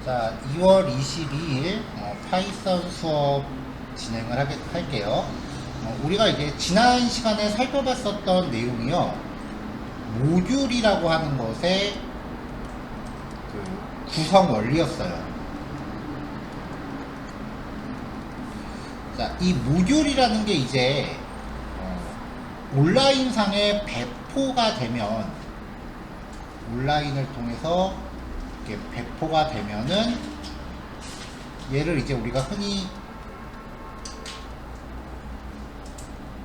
자, 2월 22일 파이썬 수업 진행을 할게요. 우리가 이제 지난 시간에 살펴봤었던 내용이요. 모듈이라고 하는 것의 그 구성 원리였어요. 자, 이 모듈이라는 게 이제 온라인상에 배포가 되면, 온라인을 통해서 이렇게 배포가 되면은 얘를 이제 우리가 흔히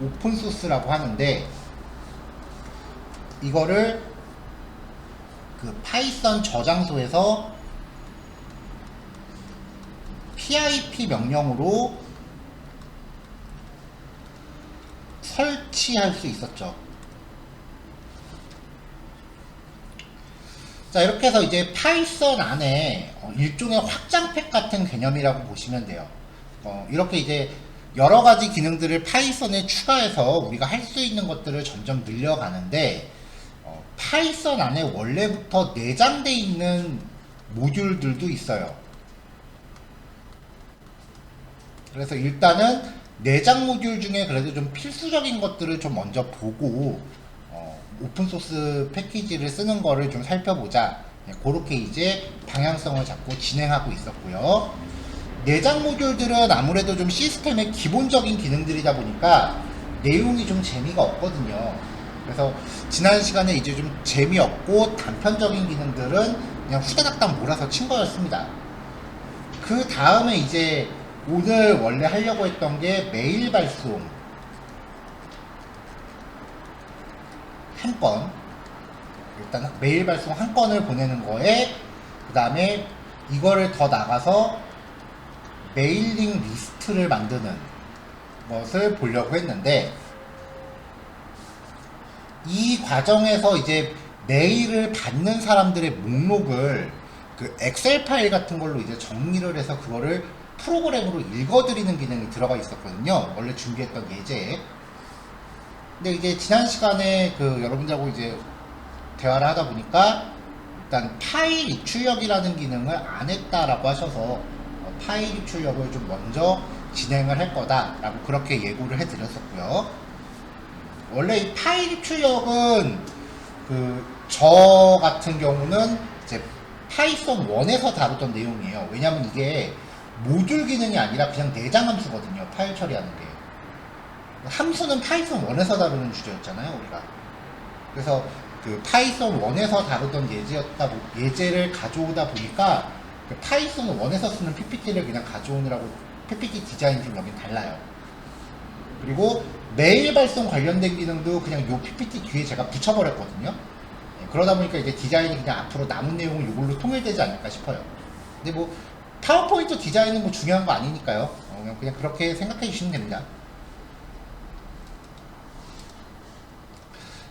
오픈소스라고 하는데, 이거를 그 파이썬 저장소에서 pip 명령으로 설치할 수 있었죠. 자, 이렇게 해서 이제 파이썬 안에 일종의 확장팩 같은 개념이라고 보시면 돼요. 이렇게 이제 여러 가지 기능들을 파이썬에 추가해서 우리가 할 수 있는 것들을 점점 늘려가는데, 파이썬 안에 원래부터 내장되어 있는 모듈들도 있어요. 그래서 일단은 내장 모듈 중에 그래도 좀 필수적인 것들을 좀 먼저 보고 오픈소스 패키지를 쓰는 거를 좀 살펴보자. 그렇게 이제 방향성을 잡고 진행하고 있었고요. 내장 모듈들은 아무래도 좀 시스템의 기본적인 기능들이다 보니까 내용이 좀 재미가 없거든요. 그래서 지난 시간에 이제 좀 재미없고 단편적인 기능들은 그냥 후다닥당 몰아서 친 거였습니다. 그 다음에 이제 오늘 원래 하려고 했던 게 메일 발송 한 건, 일단 메일 발송 한 건을 보내는 거에, 그 다음에 이거를 더 나가서 메일링 리스트를 만드는 것을 보려고 했는데, 이 과정에서 이제 메일을 받는 사람들의 목록을 그 엑셀 파일 같은 걸로 이제 정리를 해서 그거를 프로그램으로 읽어드리는 기능이 들어가 있었거든요. 원래 준비했던 예제에. 근데 이제 지난 시간에 그 여러분들하고 이제 대화를 하다 보니까 일단 파일 입출력이라는 기능을 안 했다라고 하셔서 파일 입출력을 좀 먼저 진행을 할 거다라고 그렇게 예고를 해드렸었고요. 원래 이 파일 입출력은 저 같은 경우는 이제 파이썬 1에서 다루던 내용이에요. 왜냐면 이게 모듈 기능이 아니라 그냥 내장 함수거든요. 파일 처리하는 게. 함수는 파이썬 1에서 다루는 주제였잖아요, 우리가. 그래서 그 파이썬 1에서 다루던 예제를 가져오다 보니까 그 파이썬 1에서 쓰는 PPT를 그냥 가져오느라고 PPT 디자인 좀 여긴 달라요. 그리고 메일 발송 관련된 기능도 그냥 요 PPT 뒤에 제가 붙여버렸거든요. 그러다 보니까 이제 디자인이 그냥 앞으로 남은 내용은 이걸로 통일되지 않을까 싶어요. 근데 뭐 파워포인트 디자인은 뭐 중요한 거 아니니까요. 그냥 그렇게 생각해 주시면 됩니다.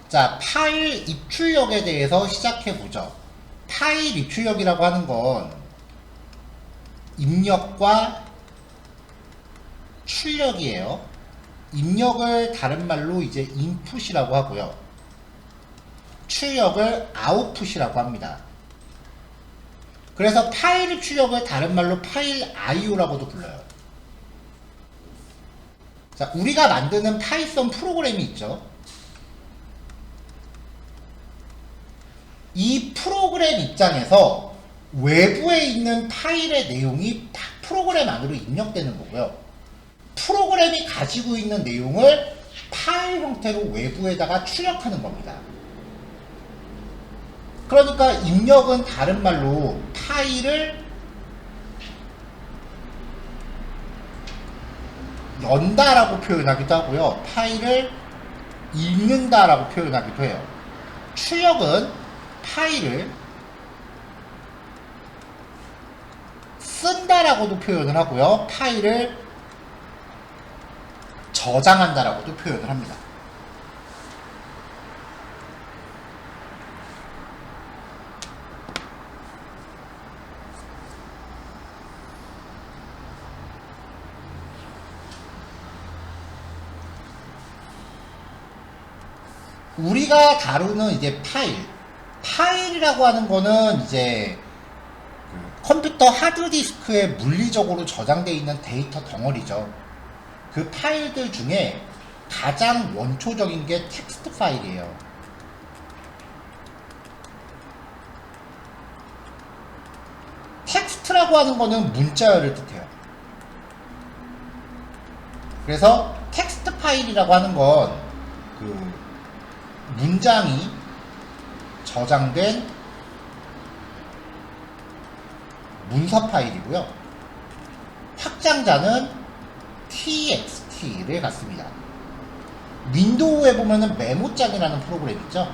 자, 파일 입출력에 대해서 시작해 보죠. 파일 입출력이라고 하는 건 입력과 출력이에요. 입력을 다른 말로 이제 인풋이라고 하고요. 출력을 아웃풋이라고 합니다. 그래서 파일 입출력을 다른 말로 파일 IO라고도 불러요. 자, 우리가 만드는 파이썬 프로그램이 있죠. 이 프로그램 입장에서 외부에 있는 파일의 내용이 다 프로그램 안으로 입력되는 거고요. 프로그램이 가지고 있는 내용을 파일 형태로 외부에다가 출력하는 겁니다. 그러니까 입력은 다른 말로 파일을 연다라고 표현하기도 하고요. 파일을 읽는다라고 표현하기도 해요. 출력은 파일을 쓴다라고도 표현을 하고요. 파일을 저장한다라고도 표현을 합니다. 우리가 다루는 이제 파일이라고 하는 거는 이제 컴퓨터 하드디스크에 물리적으로 저장되어 있는 데이터 덩어리죠. 그 파일들 중에 가장 원초적인 게 텍스트 파일이에요. 텍스트라고 하는 거는 문자열을 뜻해요. 그래서 텍스트 파일이라고 하는 건 그 문장이 저장된 문서 파일이고요. 확장자는 txt를 갖습니다. 윈도우에 보면은 메모장이라는 프로그램 있죠.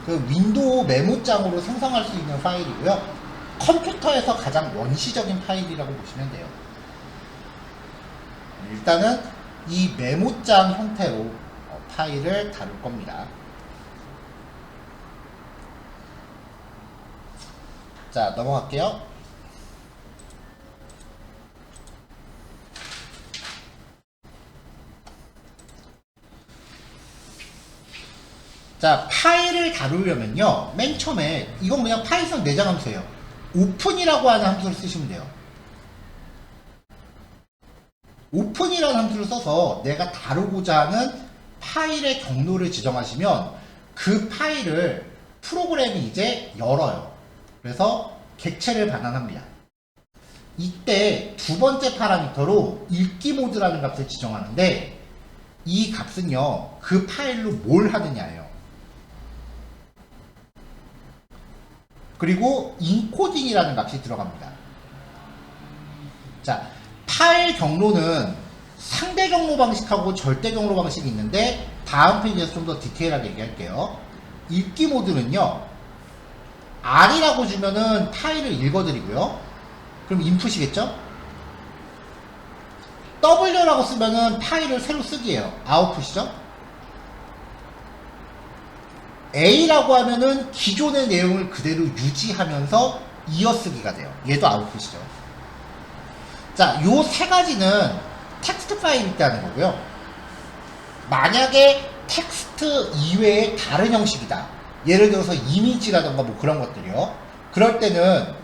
그 윈도우 메모장으로 생성할 수 있는 파일이고요. 컴퓨터에서 가장 원시적인 파일이라고 보시면 돼요. 일단은 이 메모장 형태로 파일을 다룰 겁니다. 자, 넘어갈게요. 자, 파일을 다루려면요, 맨 처음에 이건 그냥 파이썬 내장 함수예요. 오픈이라고 하는 함수를 쓰시면 돼요. 오픈이라는 함수를 써서 내가 다루고자 하는 파일의 경로를 지정하시면 그 파일을 프로그램이 이제 열어요. 그래서 객체를 반환합니다. 이때 두 번째 파라미터로 읽기 모드라는 값을 지정하는데, 이 값은요, 그 파일로 뭘 하느냐예요. 그리고 인코딩이라는 값이 들어갑니다. 자, 파일 경로는 상대 경로 방식하고 절대 경로 방식이 있는데, 다음 페이지에서 좀 더 디테일하게 얘기할게요. 읽기 모드는요, R이라고 주면은 파일을 읽어드리고요. 그럼 인풋이겠죠? W라고 쓰면은 파일을 새로 쓰기예요. 아웃풋이죠? A라고 하면은 기존의 내용을 그대로 유지하면서 이어쓰기가 돼요. 얘도 아웃풋이죠. 자, 요 세 가지는 텍스트 파일이 있다는 거고요. 만약에 텍스트 이외의 다른 형식이다. 예를 들어서 이미지라던가 뭐 그런 것들이요. 그럴 때는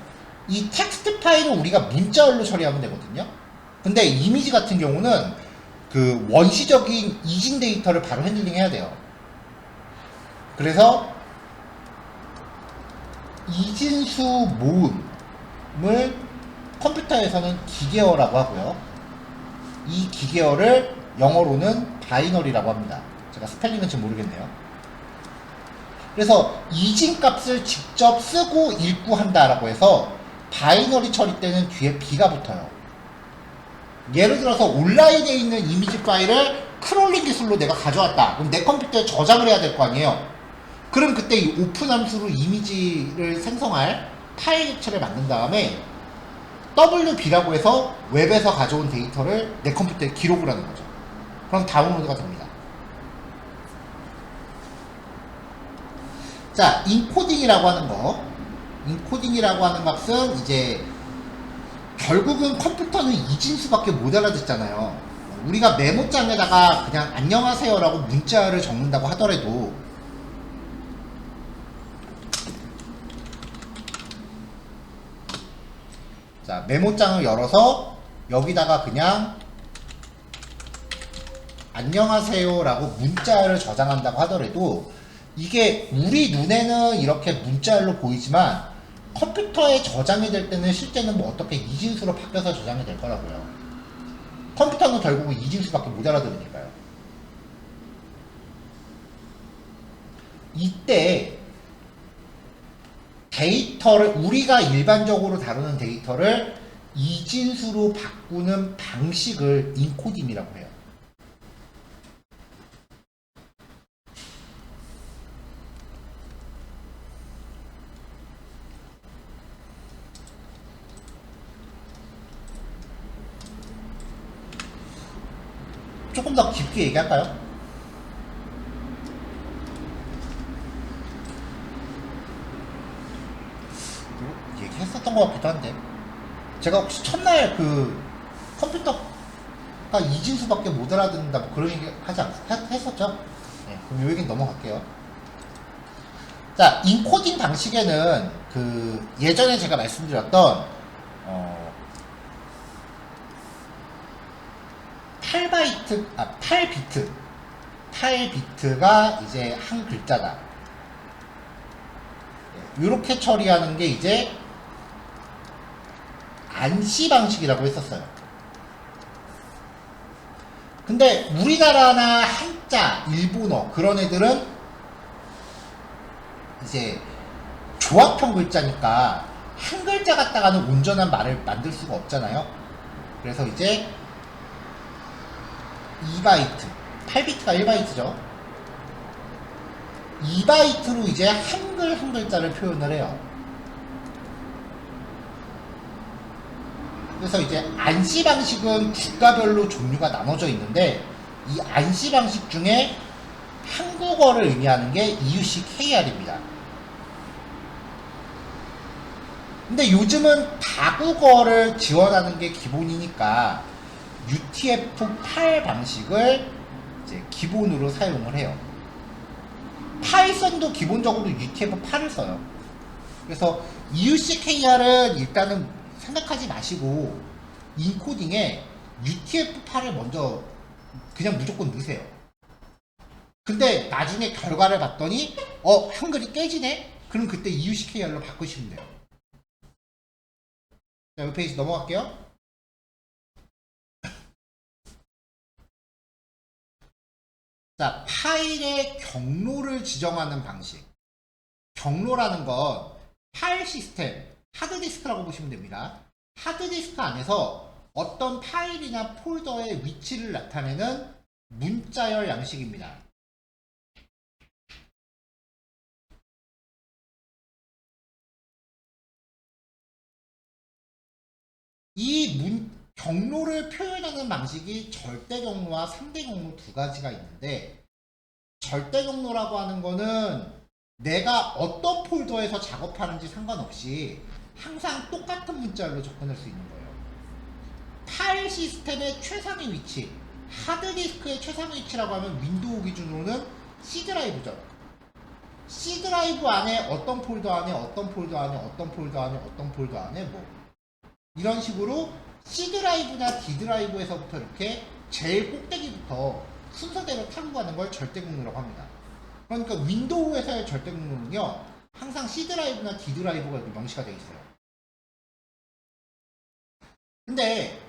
이 텍스트 파일을 우리가 문자열로 처리하면 되거든요. 근데 이미지 같은 경우는 그 원시적인 이진 데이터를 바로 핸들링 해야 돼요. 그래서 이진수 모음을 컴퓨터에서는 기계어라고 하고요. 이 기계어를 영어로는 바이너리라고 합니다. 제가 스펠링은 잘 모르겠네요. 그래서 이진 값을 직접 쓰고 읽고 한다라고 해서 바이너리 처리 때는 뒤에 B가 붙어요. 예를 들어서 온라인에 있는 이미지 파일을 크롤링 기술로 내가 가져왔다. 그럼 내 컴퓨터에 저장을 해야 될 거 아니에요. 그럼 그때 이 오픈 함수로 이미지를 생성할 파일 객체를 만든 다음에 WB라고 해서 웹에서 가져온 데이터를 내 컴퓨터에 기록을 하는 거죠. 그럼 다운로드가 됩니다. 자, 인코딩이라고 하는 거. 인코딩이라고 하는 값은 이제 결국은 컴퓨터는 이진수밖에 못 알아듣잖아요. 우리가 메모장에다가 그냥 안녕하세요라고 문자를 적는다고 하더라도 자, 메모장을 열어서 여기다가 그냥 안녕하세요라고 문자를 저장한다고 하더라도 이게 우리 눈에는 이렇게 문자열로 보이지만 컴퓨터에 저장이 될 때는 실제는 뭐 어떻게 이진수로 바뀌어서 저장이 될 거라고요. 컴퓨터는 결국은 이진수밖에 못 알아들으니까요. 이때 데이터를 우리가 일반적으로 다루는 데이터를 이진수로 바꾸는 방식을 인코딩이라고 해요. 조금 더 깊게 얘기할까요? 얘기했었던 것 같기도 한데, 제가 혹시 첫날 그 컴퓨터가 이진수밖에 못 알아듣는다 뭐 그런 얘기 했었죠? 네, 그럼 요 얘기는 넘어갈게요. 자, 인코딩 방식에는 그 예전에 제가 말씀드렸던 8비트가 이제 한 글자다. 이렇게 처리하는 게 이제 안시 방식이라고 했었어요. 근데 우리나라나 한자, 일본어 그런 애들은 이제 조합형 글자니까 한 글자 갖다가는 온전한 말을 만들 수가 없잖아요. 그래서 이제 2바이트, 8비트가 1바이트죠. 2바이트로 이제 한글 한 글자를 표현을 해요. 그래서 이제 안시 방식은 국가별로 종류가 나눠져 있는데 이 안시 방식 중에 한국어를 의미하는 게 EUC-KR입니다. 근데 요즘은 다국어를 지원하는 게 기본이니까 UTF-8 방식을 이제 기본으로 사용을 해요. 파이썬도 기본적으로 UTF-8을 써요. 그래서 EUC-KR은 일단은 생각하지 마시고 인코딩에 UTF-8을 먼저 그냥 무조건 넣으세요. 근데 나중에 결과를 봤더니 한글이 깨지네? 그럼 그때 EUC-KR로 바꾸시면 돼요. 자, 이 페이지 넘어갈게요. 자, 파일의 경로를 지정하는 방식. 경로라는 건 파일 시스템, 하드디스크라고 보시면 됩니다. 하드디스크 안에서 어떤 파일이나 폴더의 위치를 나타내는 문자열 양식입니다. 이 경로를 표현하는 방식이 절대 경로와 상대 경로 두 가지가 있는데, 절대 경로라고 하는 거는 내가 어떤 폴더에서 작업하는지 상관없이 항상 똑같은 문자열로 접근할 수 있는 거예요. 파일 시스템의 최상위 위치, 하드디스크의 최상위 위치라고 하면 윈도우 기준으로는 C 드라이브죠. C 드라이브 안에 어떤 폴더 안에 어떤 폴더 안에 어떤 폴더 안에 어떤 폴더 안에 뭐 이런 식으로 C 드라이브나 D 드라이브에서부터 이렇게 제일 꼭대기부터 순서대로 타고 가는 걸 절대 경로라고 합니다. 그러니까 윈도우에서의 절대 경로는요, 항상 C 드라이브나 D 드라이브가 이렇게 명시가 되어 있어요. 근데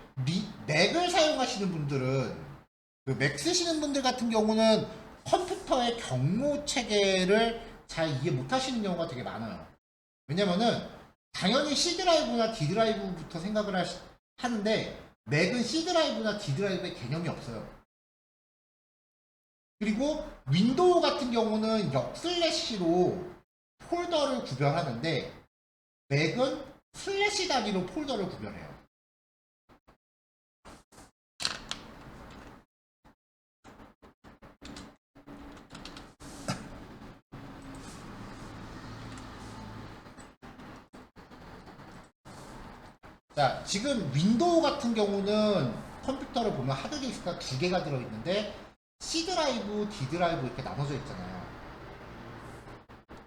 맥을 사용하시는 분들은, 그 맥 쓰시는 분들 같은 경우는 컴퓨터의 경로 체계를 잘 이해 못 하시는 경우가 되게 많아요. 왜냐면은 당연히 C 드라이브나 D 드라이브부터 생각을 하는데 맥은 C 드라이브나 D 드라이브의 개념이 없어요. 그리고 윈도우 같은 경우는 역슬래시로 폴더를 구별하는데 맥은 슬래시 단위로 폴더를 구별해요. 자, 지금 윈도우 같은 경우는 컴퓨터를 보면 하드디스크가 두 개가 들어있는데 C 드라이브, D 드라이브 이렇게 나눠져 있잖아요.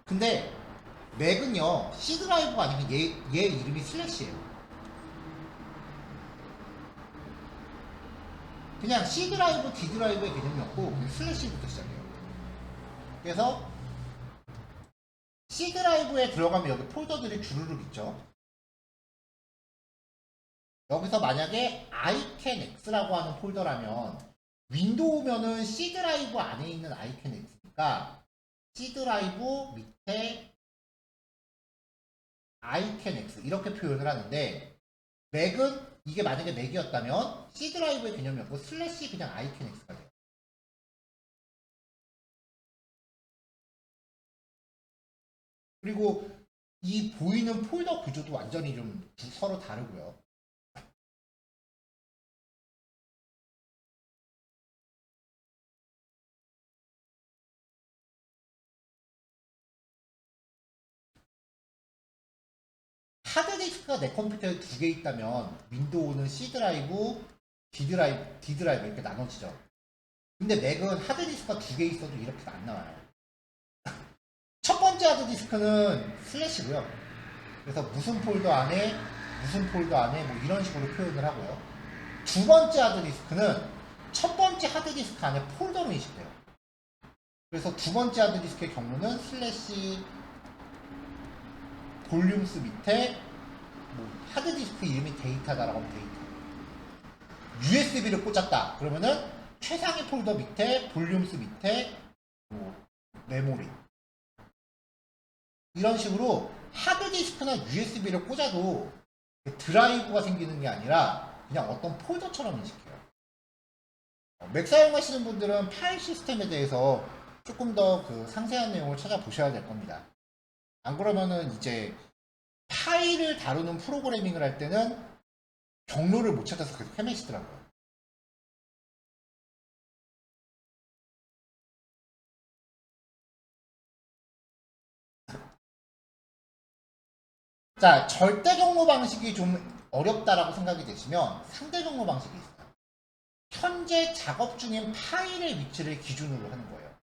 근데 맥은요, C 드라이브가 아니면 얘 이름이 슬래시예요. 그냥 C 드라이브, D 드라이브의 개념이 없고 그냥 슬래시부터 시작해요. 그래서 C 드라이브에 들어가면 여기 폴더들이 주르륵 있죠. 여기서 만약에 iCanX라고 하는 폴더라면 윈도우면은 C 드라이브 안에 있는 iCanX니까 C 드라이브 밑에 iCanX 이렇게 표현을 하는데, 맥은 이게 만약에 맥이었다면 C 드라이브의 개념이 없고 슬래시 그냥 iCanX가 돼요. 그리고 이 보이는 폴더 구조도 완전히 좀 서로 다르고요. 하드디스크가 내 컴퓨터에 두 개 있다면 윈도우는 C 드라이브, D 드라이브 이렇게 나눠지죠. 근데 맥은 하드디스크가 두 개 있어도 이렇게 안 나와요. 첫 번째 하드디스크는 슬래시고요. 그래서 무슨 폴더 안에 무슨 폴더 안에 뭐 이런 식으로 표현을 하고요. 두 번째 하드디스크는 첫 번째 하드디스크 안에 폴더로 인식돼요. 그래서 두 번째 하드디스크의 경우는 슬래시 볼륨스 밑에 뭐 하드디스크 이름이 데이터다라고 하면 데이터. USB를 꽂았다. 그러면은 최상위 폴더 밑에 볼륨스 밑에 뭐 메모리. 이런 식으로 하드디스크나 USB를 꽂아도 드라이브가 생기는 게 아니라 그냥 어떤 폴더처럼 인식해요. 맥 사용하시는 분들은 파일 시스템에 대해서 조금 더 그 상세한 내용을 찾아보셔야 될 겁니다. 안 그러면은 이제 파일을 다루는 프로그래밍을 할 때는 경로를 못 찾아서 계속 헤매시더라고요. 자, 절대 경로 방식이 좀 어렵다라고 생각이 되시면 상대 경로 방식이 있어요. 현재 작업 중인 파일의 위치를 기준으로 하는 거예요.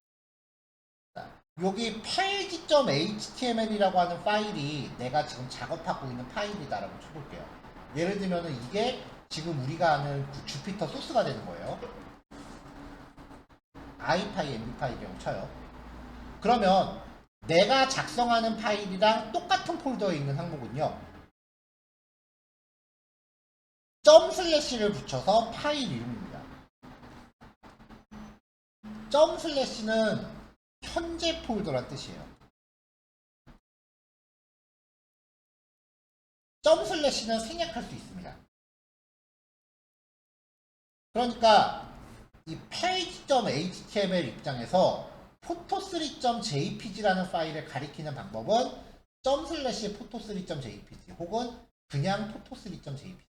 자, 여기 page.html이라고 하는 파일이 내가 지금 작업하고 있는 파일이다라고 쳐볼게요. 예를 들면은 이게 지금 우리가 아는 그 주피터 소스가 되는 거예요. iPy, MB5이라고 쳐요. 그러면 내가 작성하는 파일이랑 똑같은 폴더에 있는 항목은요. 점 슬래시를 붙여서 파일 이름입니다. 점 슬래시는 현재 폴더란 뜻이에요. 점 슬래시는 생략할 수 있습니다. 그러니까 이 page.html 입장에서 photo3.jpg라는 파일을 가리키는 방법은 점 슬래시 photo3.jpg 혹은 그냥 photo3.jpg.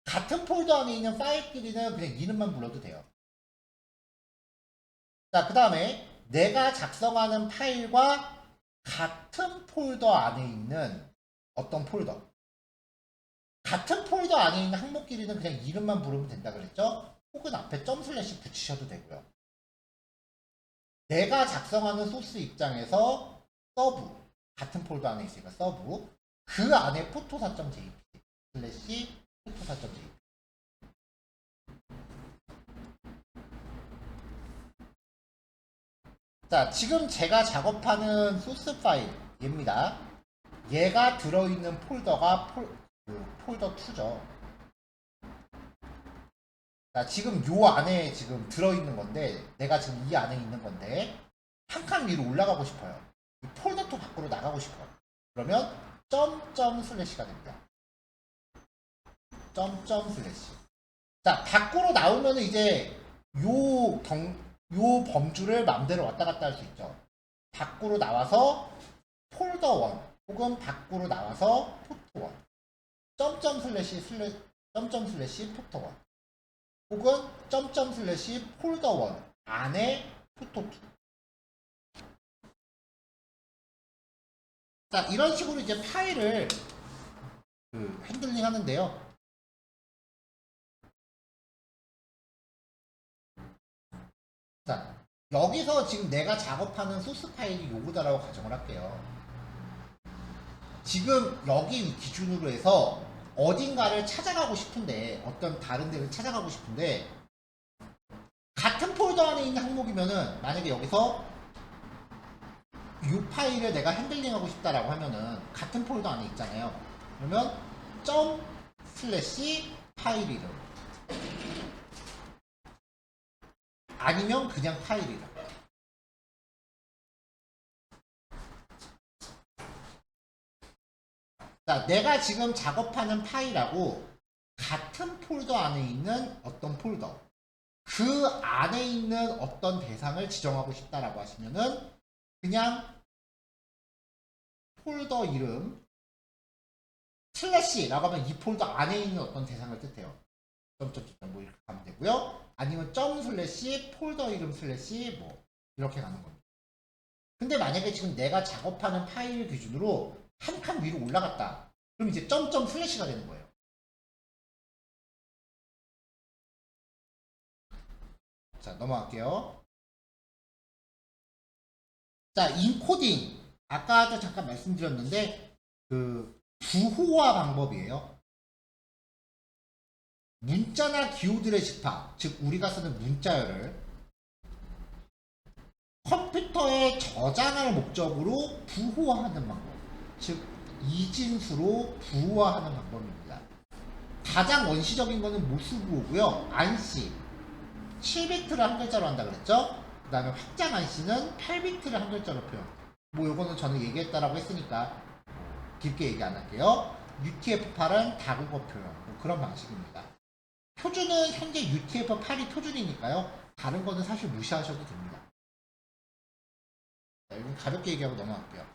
같은 폴더 안에 있는 파일끼리는 그냥 이름만 불러도 돼요. 자, 그 다음에 내가 작성하는 파일과 같은 폴더 안에 있는 어떤 폴더. 같은 폴더 안에 있는 항목끼리는 그냥 이름만 부르면 된다 그랬죠? 혹은 앞에 점 슬래시 붙이셔도 되고요. 내가 작성하는 소스 입장에서 서브, 같은 폴더 안에 있으니까 서브, 그 안에 포토사.jpg 슬래시 포토사.jpg. 자, 지금 제가 작업하는 소스 파일입니다. 얘가 들어있는 폴더가 폴더 2죠. 자, 지금 요 안에 지금 들어있는 건데, 내가 지금 이 안에 있는 건데, 한 칸 위로 올라가고 싶어요. 이 폴더 2 밖으로 나가고 싶어요. 그러면 점점 슬래시가 됩니다. 점점 슬래시. 자, 밖으로 나오면 이제 요 범주를 마음대로 왔다 갔다 할 수 있죠. 밖으로 나와서 폴더 1 혹은 밖으로 나와서 포토 1 점점 슬래시 포토 1 혹은 점점 슬래시 폴더 1 안에 포토 2. 자, 이런 식으로 이제 파일을 핸들링 하는데요. 자, 여기서 지금 내가 작업하는 소스 파일이 요거다라고 가정을 할게요. 지금 여기 기준으로 해서 어딘가를 찾아가고 싶은데, 어떤 다른 데를 찾아가고 싶은데, 같은 폴더 안에 있는 항목이면은, 만약에 여기서 이 파일을 내가 핸들링하고 싶다라고 하면은, 같은 폴더 안에 있잖아요. 그러면, 점 슬래시 파일 이름. 아니면 그냥 파일 이름. 자, 내가 지금 작업하는 파일하고 같은 폴더 안에 있는 어떤 폴더, 그 안에 있는 어떤 대상을 지정하고 싶다라고 하시면은 그냥 폴더 이름 슬래시라고 하면 이 폴더 안에 있는 어떤 대상을 뜻해요. 점점점 뭐 이렇게 가면 되고요. 아니면 점 슬래시 폴더 이름 슬래시 뭐 이렇게 가는 겁니다. 근데 만약에 지금 내가 작업하는 파일 기준으로 한 칸 위로 올라갔다. 그럼 이제 점점 슬래시가 되는 거예요. 자, 넘어갈게요. 자, 인코딩. 아까도 잠깐 말씀드렸는데, 그, 부호화 방법이에요. 문자나 기호들의 집합, 즉, 우리가 쓰는 문자열을 컴퓨터에 저장할 목적으로 부호화하는 방법. 즉, 이진수로 부호화하는 방법입니다. 가장 원시적인 거는 모수부호고요. 안씨. 7비트를 한 글자로 한다 그랬죠? 그 다음에 확장 안씨는 8비트를 한 글자로 표현. 뭐 요거는 저는 얘기했다라고 했으니까 깊게 얘기 안 할게요. UTF-8은 다국어 표현. 뭐 그런 방식입니다. 표준은 현재 UTF-8이 표준이니까요. 다른 거는 사실 무시하셔도 됩니다. 자, 여기 가볍게 얘기하고 넘어갈게요.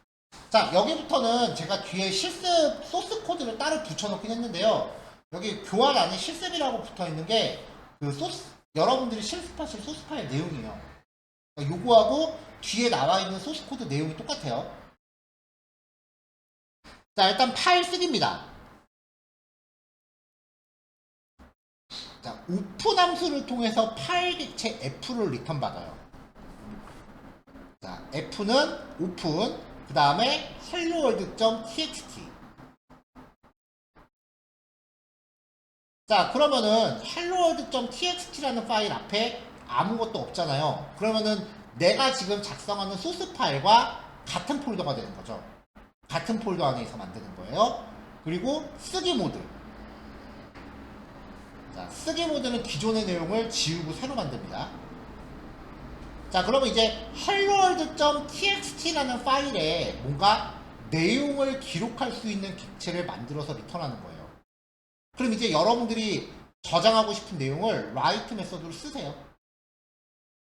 자, 여기부터는 제가 뒤에 실습 소스 코드를 따로 붙여놓긴 했는데요. 여기 교환 안에 실습이라고 붙어 있는 게 그 소스, 여러분들이 실습하실 소스 파일 내용이에요. 그러니까 요거하고 뒤에 나와 있는 소스 코드 내용이 똑같아요. 자, 일단 파일 쓰기입니다. 자, 오픈 함수를 통해서 파일 객체 F를 리턴 받아요. 자, F는 오픈, 그 다음에 helloworld.txt. 자, 그러면은 helloworld.txt라는 파일 앞에 아무것도 없잖아요. 그러면은 내가 지금 작성하는 소스 파일과 같은 폴더가 되는 거죠. 같은 폴더 안에서 만드는 거예요. 그리고 쓰기 모드. 자, 쓰기 모드는 기존의 내용을 지우고 새로 만듭니다. 자, 그러면 이제 helloworld.txt라는 파일에 뭔가 내용을 기록할 수 있는 객체를 만들어서 리턴하는 거예요. 그럼 이제 여러분들이 저장하고 싶은 내용을 write 메서드로 쓰세요.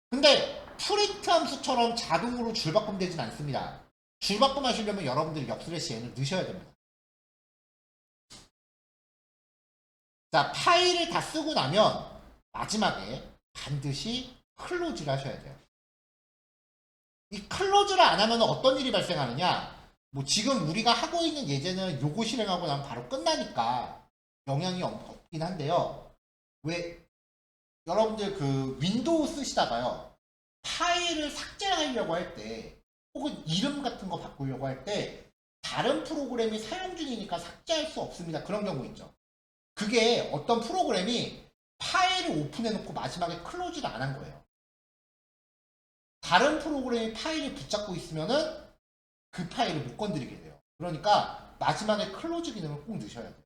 근데 프린트 함수처럼 자동으로 줄바꿈 되진 않습니다. 줄바꿈 하시려면 여러분들이 옆슬래시 n을 넣으셔야 됩니다. 자, 파일을 다 쓰고 나면 마지막에 반드시 클로즈를 하셔야 돼요. 이 클로즈를 안 하면 어떤 일이 발생하느냐? 뭐 지금 우리가 하고 있는 예제는 요거 실행하고 나면 바로 끝나니까 영향이 없긴 한데요. 왜 여러분들 그 윈도우 쓰시다가요. 파일을 삭제하려고 할 때 혹은 이름 같은 거 바꾸려고 할 때 다른 프로그램이 사용 중이니까 삭제할 수 없습니다. 그런 경우 있죠. 그게 어떤 프로그램이 파일을 오픈해 놓고 마지막에 클로즈를 안 한 거예요. 다른 프로그램이 파일을 붙잡고 있으면은 그 파일을 못 건드리게 돼요. 그러니까 마지막에 클로즈 기능을 꼭 넣으셔야 돼요.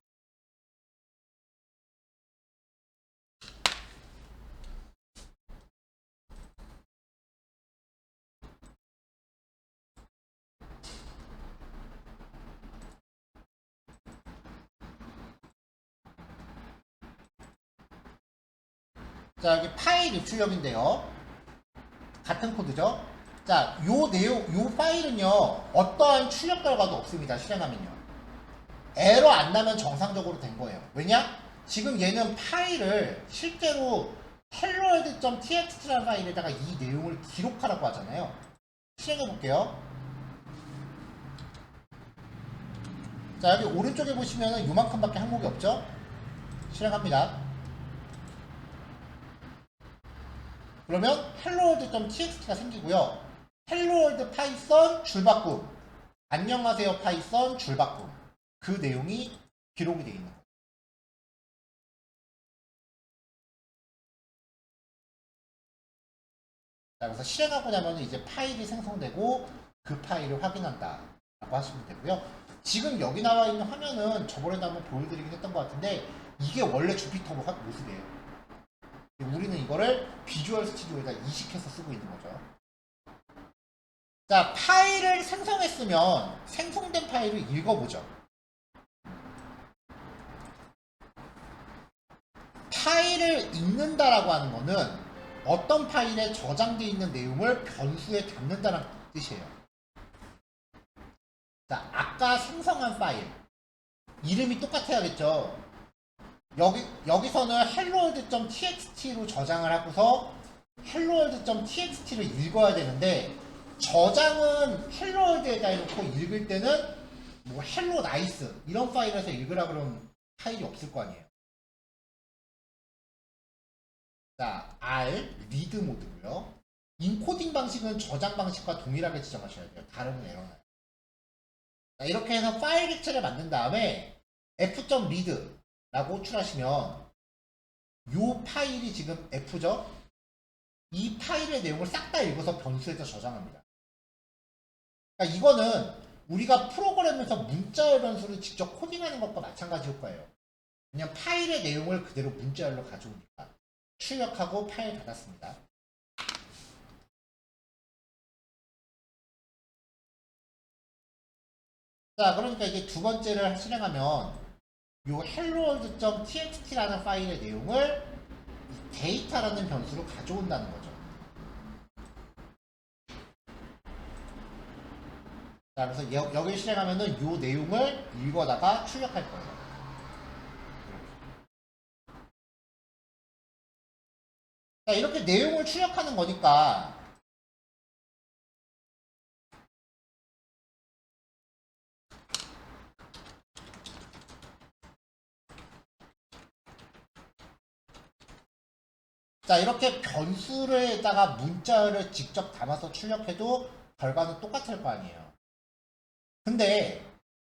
자, 여기 파일 입출력인데요. 같은 코드죠. 자, 요 내용, 요 파일은요, 어떠한 출력 결과도 없습니다. 실행하면요. 에러 안 나면 정상적으로 된 거예요. 왜냐? 지금 얘는 파일을 실제로 helloworld.txt라는 파일에다가 이 내용을 기록하라고 하잖아요. 실행해 볼게요. 자, 여기 오른쪽에 보시면은 요만큼밖에 항목이 없죠? 실행합니다. 그러면 helloworld.txt가 생기고요. helloworld 파이썬 줄바꿈. 안녕하세요 파이썬 줄바꿈. 그 내용이 기록이 되어 있는 거예요. 자, 그래서 실행하고 나면 이제 파일이 생성되고 그 파일을 확인한다 라고 하시면 되고요. 지금 여기 나와 있는 화면은 저번에도 한번 보여드리긴 했던 것 같은데 이게 원래 주피터 모습이에요. 우리는 이거를 비주얼 스튜디오에다 이식해서 쓰고 있는 거죠. 자, 파일을 생성했으면 생성된 파일을 읽어보죠. 파일을 읽는다라고 하는 거는 어떤 파일에 저장되어 있는 내용을 변수에 담는다는 뜻이에요. 자, 아까 생성한 파일 이름이 똑같아야겠죠. 여기서는 helloworld.txt로 저장을 하고서 helloworld.txt를 읽어야 되는데 저장은 helloworld에다 해놓고 읽을 때는 뭐 hello nice 이런 파일에서 읽으라 그러면 파일이 없을 거 아니에요. 자, R 리드 모드고요. 인코딩 방식은 저장 방식과 동일하게 지정하셔야 돼요. 다르면 에러나요. 자, 이렇게 해서 파일 객체를 만든 다음에 f.read라고 호출하시면 이 파일이 지금 f죠? 이 파일의 내용을 싹 다 읽어서 변수에서 저장합니다. 그러니까 이거는 우리가 프로그램에서 문자열 변수를 직접 코딩하는 것과 마찬가지일 거예요. 그냥 파일의 내용을 그대로 문자열로 가져오니까. 출력하고 파일 닫았습니다. 자, 그러니까 이게 두 번째를 실행하면 요 helloworld.txt라는 파일의 내용을 데이터라는 변수로 가져온다는 거죠. 자, 그래서 여기 실행하면은 요 내용을 읽어다가 출력할 거예요. 자, 이렇게 내용을 출력하는 거니까 자, 이렇게 변수를에다가 문자를 직접 담아서 출력해도 결과는 똑같을 거 아니에요. 근데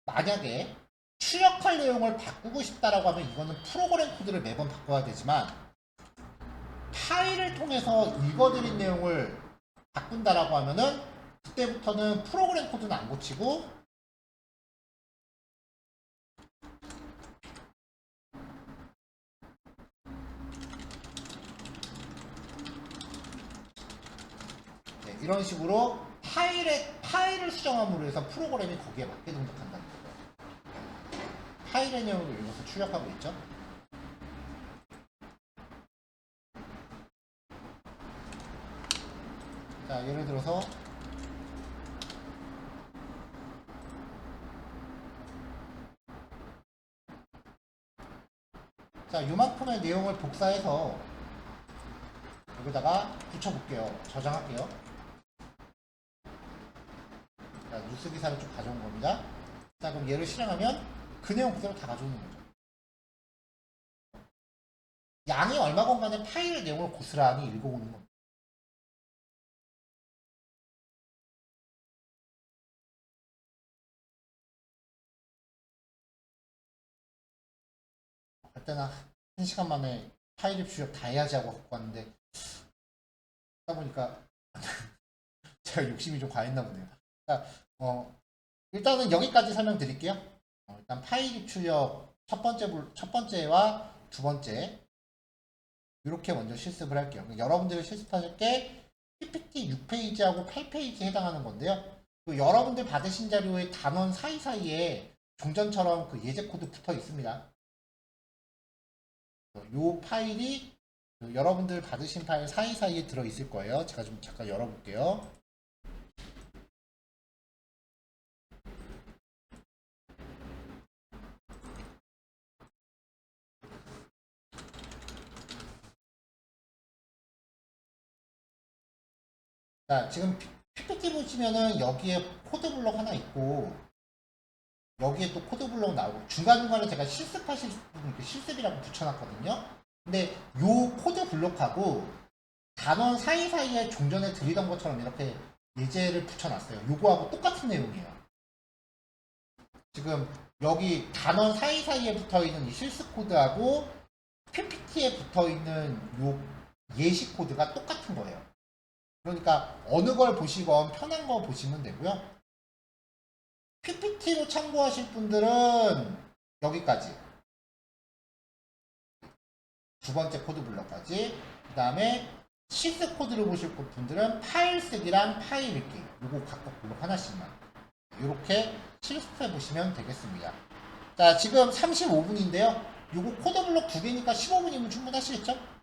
만약에 출력할 내용을 바꾸고 싶다라고 하면 이거는 프로그램 코드를 매번 바꿔야 되지만 파일을 통해서 읽어드린 내용을 바꾼다라고 하면은 그때부터는 프로그램 코드는 안 고치고 네, 이런 식으로 파일을 수정함으로 해서 프로그램이 거기에 맞게 동작한다는 거죠. 파일의 내용을 읽어서 출력하고 있죠. 자, 예를 들어서 자, 요만큼의 내용을 복사해서 여기다가 붙여볼게요. 저장할게요. 자, 뉴스 기사를 쭉 가져온 겁니다. 자, 그럼 얘를 실행하면 그 내용 그대로 다 가져오는 거죠. 양이 얼마건 간에 파일의 내용을 고스란히 읽어오는 겁니다. 할 때나 1시간 만에 파일 입출력 다 해야지 하고 갖고 왔는데 하다 보니까 제가 욕심이 좀 과했나 보네요. 자, 일단은 여기까지 설명드릴게요. 일단 파일 입출력 첫 번째와 두 번째 이렇게 먼저 실습을 할게요. 여러분들이 실습하실 게 PPT 6페이지하고 8페이지에 해당하는 건데요. 여러분들 받으신 자료의 단원 사이사이에 종전처럼 그 예제 코드 붙어 있습니다. 이 파일이 여러분들 받으신 파일 사이사이에 들어 있을 거예요. 제가 좀 잠깐 열어볼게요. 자, 지금 PPT 보시면은 여기에 코드 블록 하나 있고 여기에 또 코드 블록 나오고 중간중간에 제가 실습하실 부분 이렇게 실습이라고 붙여놨거든요. 근데 요 코드 블록하고 단원 사이사이에 종전에 드리던 것처럼 이렇게 예제를 붙여놨어요. 요거하고 똑같은 내용이에요. 지금 여기 단원 사이사이에 붙어있는 이 실습 코드하고 PPT에 붙어있는 요 예시 코드가 똑같은 거예요. 그러니까 어느 걸 보시건 편한 거 보시면 되고요. PPT로 참고하실 분들은 여기까지 두 번째 코드 블럭까지 그 다음에 시스 코드를 보실 분들은 파일 쓰기랑 파일 읽기 요거 각각 블록 하나씩만 이렇게 실습해 보시면 되겠습니다. 자, 지금 35분인데요. 요거 코드 블록 두 개니까 15분이면 충분하시겠죠?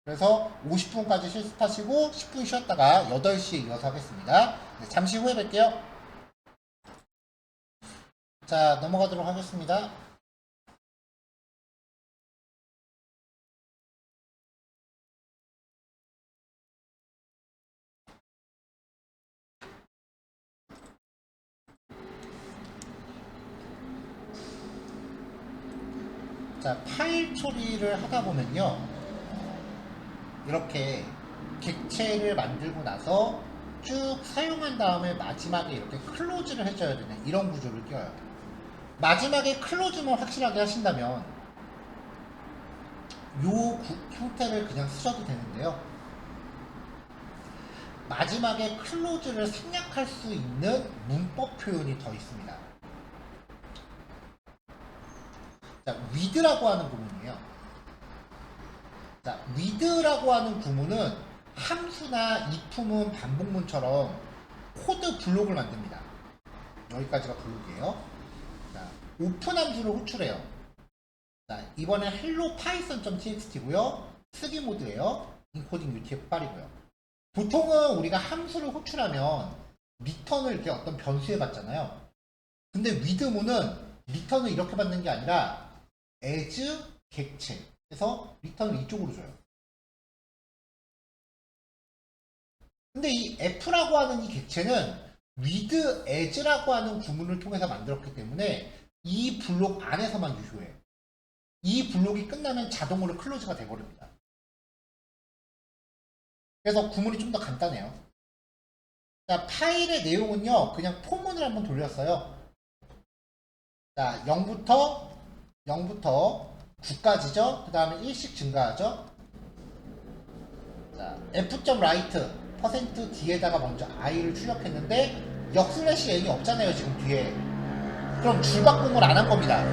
그래서 50분까지 실습하시고 10분 쉬었다가 8시에 이어서 하겠습니다. 네, 잠시 후에 뵐게요. 자, 넘어가도록 하겠습니다. 자, 파일 처리를 하다 보면요. 이렇게 객체를 만들고 나서 쭉 사용한 다음에 마지막에 이렇게 클로즈를 해줘야 되는 이런 구조를 띄워요. 마지막에 클로즈만 확실하게 하신다면 요 형태를 그냥 쓰셔도 되는데요. 마지막에 클로즈를 생략할 수 있는 문법 표현이 더 있습니다. 자, with라고 하는 구문이에요. 자, with라고 하는 구문은 함수나 if문, 반복문처럼 코드 블록을 만듭니다. 여기까지가 블록이에요. 자, 오픈 함수를 호출해요. 자, 이번엔 hello python.txt고요. 쓰기 모드예요. 인코딩 UTF-8이고요. 보통은 우리가 함수를 호출하면 리턴을 이렇게 어떤 변수에 받잖아요. 근데 with문은 리턴을 이렇게 받는 게 아니라 as 객체 해서 리턴을 이쪽으로 줘요. 근데 이 f라고 하는 이 객체는 with as라고 하는 구문을 통해서 만들었기 때문에 이 블록 안에서만 유효해요. 이 블록이 끝나면 자동으로 클로즈가 돼버립니다. 그래서 구문이 좀 더 간단해요. 자, 파일의 내용은요, 그냥 포문을 한번 돌렸어요. 자, 0부터 9까지죠. 그 다음에 1씩 증가하죠. 자, f.write %d에다가 먼저 i를 출력했는데 역슬래시 n이 없잖아요, 지금 뒤에. 그럼 줄바꿈을 안 한 겁니다.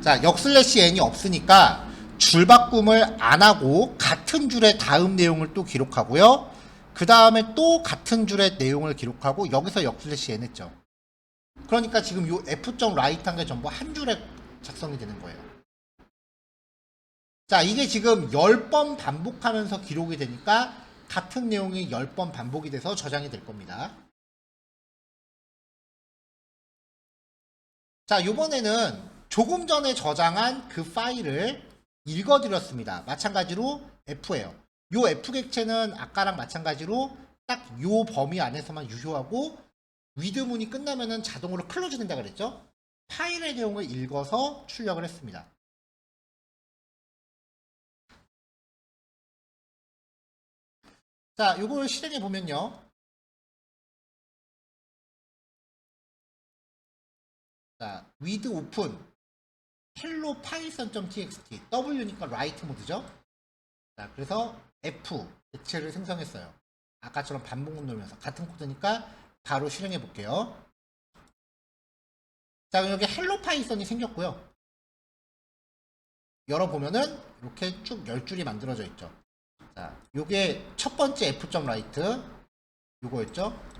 자, 역슬래시 n이 없으니까 줄바꿈을 안 하고 같은 줄의 다음 내용을 또 기록하고요. 그 다음에 또 같은 줄의 내용을 기록하고 여기서 역슬래시 n 했죠. 그러니까 지금 요 f.write 한 게 전부 한 줄에 작성이 되는 거예요. 자, 이게 지금 10번 반복하면서 기록이 되니까 같은 내용이 10번 반복이 돼서 저장이 될 겁니다. 자, 요번에는 조금 전에 저장한 그 파일을 읽어드렸습니다. 마찬가지로 F예요. 요 F 객체는 아까랑 마찬가지로 딱 요 범위 안에서만 유효하고 with문이 끝나면은 자동으로 클로즈 된다 그랬죠? 파일의 내용을 읽어서 출력을 했습니다. 자, 요걸 실행해 보면요. 자, with open hello python.txt w니까 write 모드죠. 자, 그래서 f 객체를 생성했어요. 아까처럼 반복문 넣으면서 같은 코드니까 바로 실행해 볼게요. 자, 여기 hello python이 생겼고요. 열어보면은 이렇게 쭉 10줄이 만들어져 있죠. 자, 요게 첫 번째 f.write 요거였죠.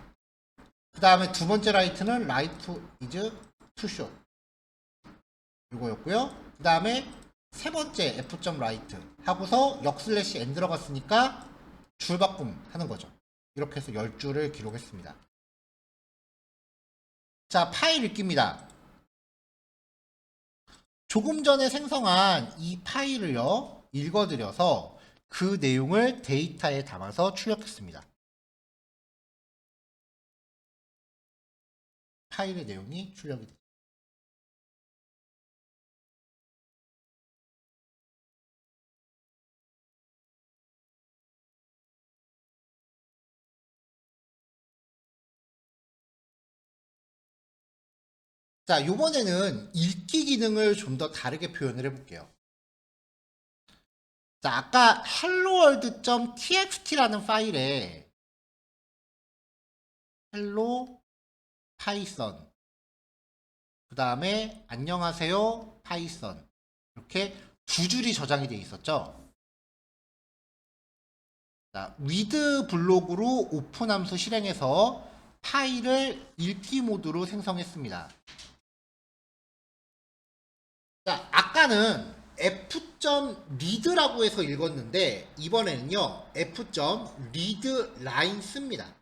그 다음에 두 번째 write는 write is too short 요거였고요. 그 다음에 세 번째 f.write 하고서 역슬래시 n 들어갔으니까 줄바꿈 하는 거죠. 이렇게 해서 10줄을 기록했습니다. 자, 파일 읽기입니다. 조금 전에 생성한 이 파일을요, 읽어드려서 그 내용을 데이터에 담아서 출력했습니다. 파일의 내용이 출력이 됩니다. 자, 요번에는 읽기 기능을 좀 더 다르게 표현을 해볼게요. 자, 아까 helloworld.txt라는 파일에 hello python 그 다음에 안녕하세요 python 이렇게 두 줄이 저장이 되어 있었죠. 자, with 블록으로 오픈 함수 실행해서 파일을 읽기 모드로 생성했습니다. 자, 아까는 f.read라고 해서 읽었는데 이번에는요 f.readline 씁니다.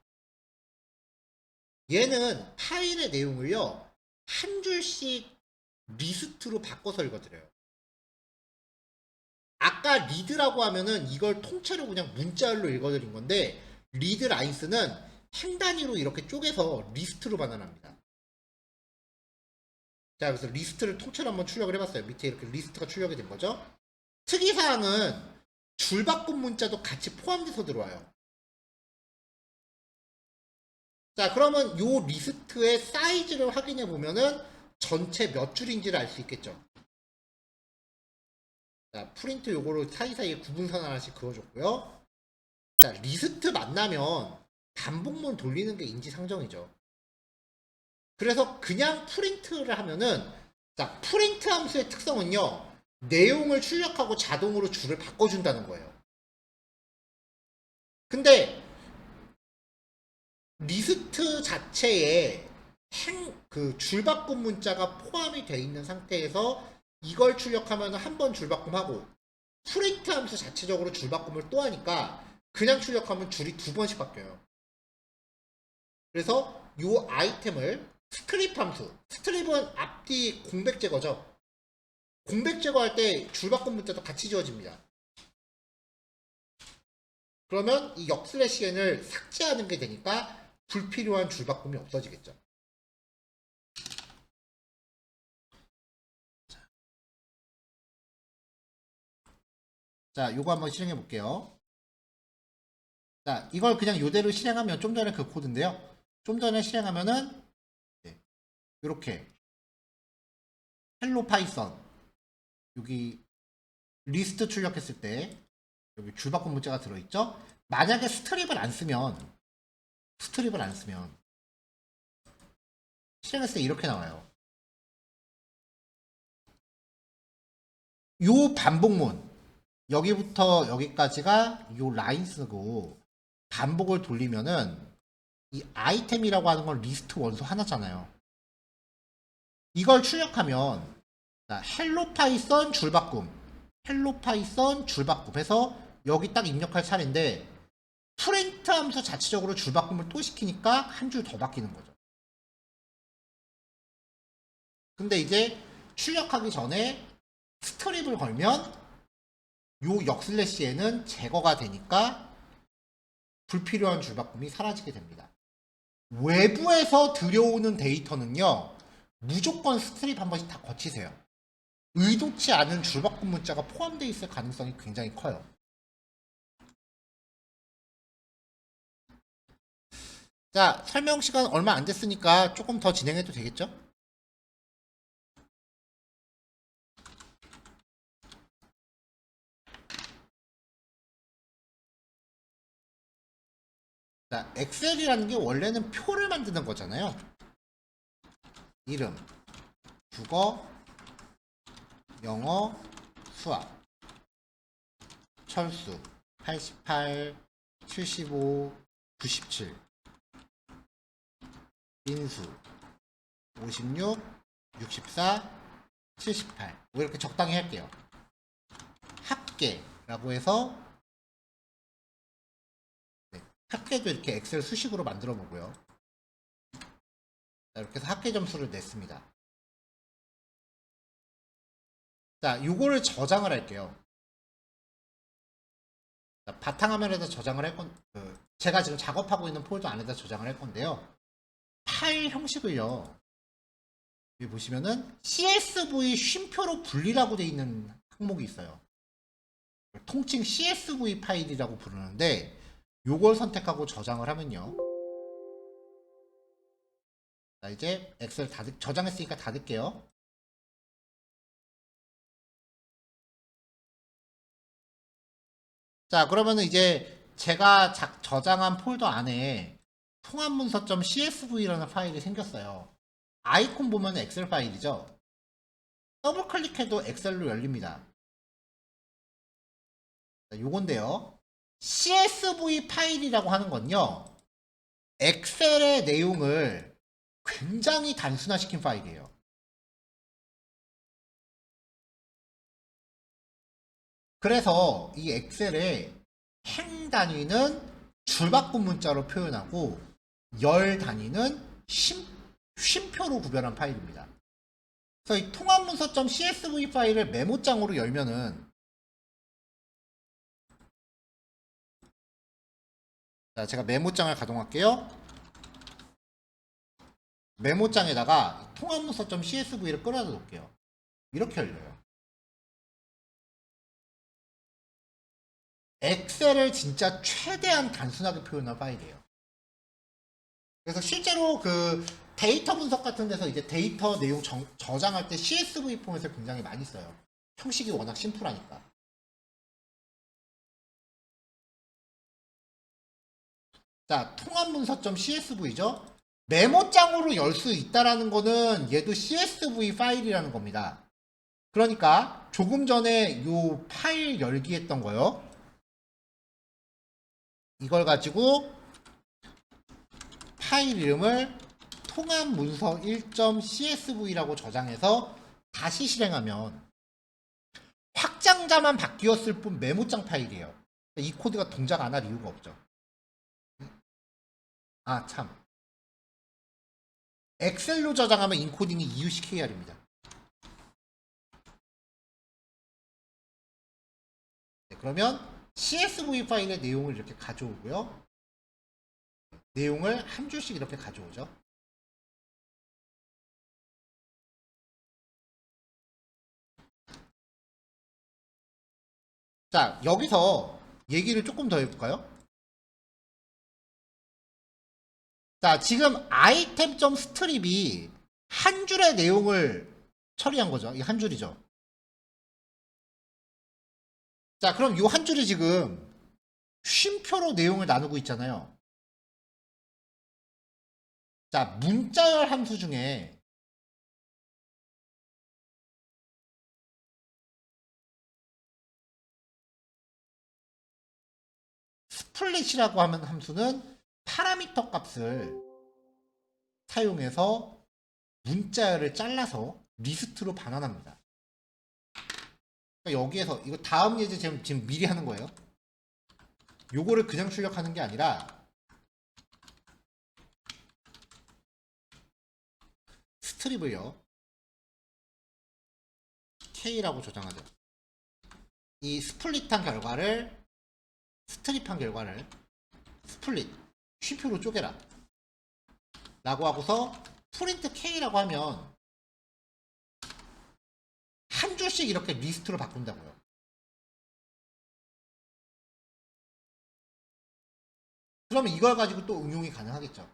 얘는 파일의 내용을요 한 줄씩 리스트로 바꿔서 읽어드려요. 아까 read라고 하면은 이걸 통째로 그냥 문자열로 읽어드린 건데 readlines는 행 단위로 이렇게 쪼개서 리스트로 반환합니다. 자, 그래서 리스트를 통째로 한번 출력을 해봤어요. 밑에 이렇게 리스트가 출력이 된 거죠. 특이사항은 줄바꿈 문자도 같이 포함돼서 들어와요. 자, 그러면 요 리스트의 사이즈를 확인해 보면은 전체 몇 줄인지를 알 수 있겠죠. 자, 프린트 요거를 사이사이에 구분선 하나씩 그어줬고요. 자, 리스트 만나면 반복문 돌리는 게 인지상정이죠. 그래서 그냥 프린트를 하면은, 자, 프린트 함수의 특성은요, 내용을 출력하고 자동으로 줄을 바꿔준다는 거예요. 근데 리스트 자체에 그 줄바꿈 문자가 포함이 되어 있는 상태에서 이걸 출력하면 한 번 줄바꿈하고 프린트 함수 자체적으로 줄바꿈을 또 하니까 그냥 출력하면 줄이 두 번씩 바뀌어요. 그래서 이 아이템을 스트립 함수, 스트립은 앞뒤 공백 제거죠. 공백 제거할 때 줄바꿈 문자도 같이 지워집니다. 그러면 이 역슬래시엔을 삭제하는 게 되니까 불필요한 줄바꿈이 없어지겠죠. 자, 요거 한번 실행해 볼게요. 자, 이걸 그냥 이대로 실행하면 좀 전에 그 코드인데요. 좀 전에 실행하면은 이렇게 헬로 파이썬 여기 리스트 출력했을 때 여기 줄바꿈 문자가 들어있죠. 만약에 스트립을 안 쓰면 실행했을 때 이렇게 나와요. 요 반복문 여기부터 여기까지가 요 라인 쓰고 반복을 돌리면은 이 아이템이라고 하는 건 리스트 원소 하나잖아요. 이걸 출력하면 헬로 파이썬 줄바꿈 해서 여기 딱 입력할 차례인데 프린트 함수 자체적으로 줄바꿈을 또 시키니까 한 줄 더 바뀌는 거죠. 근데 이제 출력하기 전에 스트립을 걸면 요 역슬래시에는 제거가 되니까 불필요한 줄바꿈이 사라지게 됩니다. 외부에서 들여오는 데이터는요, 무조건 스트립 한 번씩 다 거치세요. 의도치 않은 줄바꿈 문자가 포함되어 있을 가능성이 굉장히 커요. 자, 설명 시간 얼마 안 됐으니까 조금 더 진행해도 되겠죠? 자, 엑셀이라는 게 원래는 표를 만드는 거잖아요. 이름, 국어, 영어, 수학, 철수, 88, 75, 97, 인수, 56, 64, 78. 뭐 이렇게 적당히 할게요. 합계라고 해서 합계도 이렇게 엑셀 수식으로 만들어 보고요. 자, 이렇게 해서 합계 점수를 냈습니다. 자, 요거를 저장을 할게요. 자, 바탕화면에다 저장을 할 건, 제가 지금 작업하고 있는 폴더 안에다 저장을 할 건데요. 파일 형식을요. 여기 보시면은 CSV 쉼표로 분리라고 되어 있는 항목이 있어요. 통칭 CSV 파일이라고 부르는데 요걸 선택하고 저장을 하면요. 자, 이제 엑셀 저장했으니까 닫을게요. 자, 그러면은 이제 제가 저장한 폴더 안에 통합문서.csv라는 파일이 생겼어요. 아이콘 보면 엑셀 파일이죠. 더블 클릭해도 엑셀로 열립니다. 자, 요건데요. CSV 파일이라고 하는 건요. 엑셀의 내용을 굉장히 단순화시킨 파일이에요. 그래서 이 엑셀의 행 단위는 줄바꿈 문자로 표현하고 열 단위는 쉼표로 구별한 파일입니다. 그래서 이 통합문서.csv 파일을 메모장으로 열면은 자, 제가 메모장을 가동할게요. 메모장에다가 통합문서.csv를 끌어다 놓을게요. 이렇게 열려요. 엑셀을 진짜 최대한 단순하게 표현한 파일이에요. 그래서 실제로 그 데이터 분석 같은 데서 이제 데이터 내용 저장할 때 CSV 포맷을 굉장히 많이 써요. 형식이 워낙 심플하니까. 자, 통합문서.csv죠. 메모장으로 열 수 있다라는 거는 얘도 CSV 파일이라는 겁니다. 그러니까 조금 전에 요 파일 열기 했던 거요. 이걸 가지고 파일 이름을 통합문서 1.csv라고 저장해서 다시 실행하면 확장자만 바뀌었을 뿐 메모장 파일이에요. 이 코드가 동작 안 할 이유가 없죠. 아, 참. 엑셀로 저장하면 인코딩이 EUCKR입니다. 네, 그러면 CSV 파일의 내용을 이렇게 가져오고요. 내용을 한 줄씩 이렇게 가져오죠. 자, 여기서 얘기를 조금 더 해볼까요? 자, 지금 item.strip이 한 줄의 내용을 처리한 거죠. 이 한 줄이죠. 자, 그럼 이 한 줄이 지금 쉼표로 내용을 나누고 있잖아요. 자, 문자열 함수 중에 스플릿이라고 하는 함수는 파라미터 값을 사용해서 문자열을 잘라서 리스트로 반환합니다. 그러니까 여기에서 이거 다음 예제 지금 미리 하는 거예요. 요거를 그냥 출력하는 게 아니라 스트립을요 K라고 저장하죠. 이 스플릿한 결과를 스트립한 결과를 스플릿 쉼표로 쪼개라 라고 하고서 프린트 K라고 하면 한 줄씩 이렇게 리스트로 바꾼다고요. 그러면 이걸 가지고 또 응용이 가능하겠죠.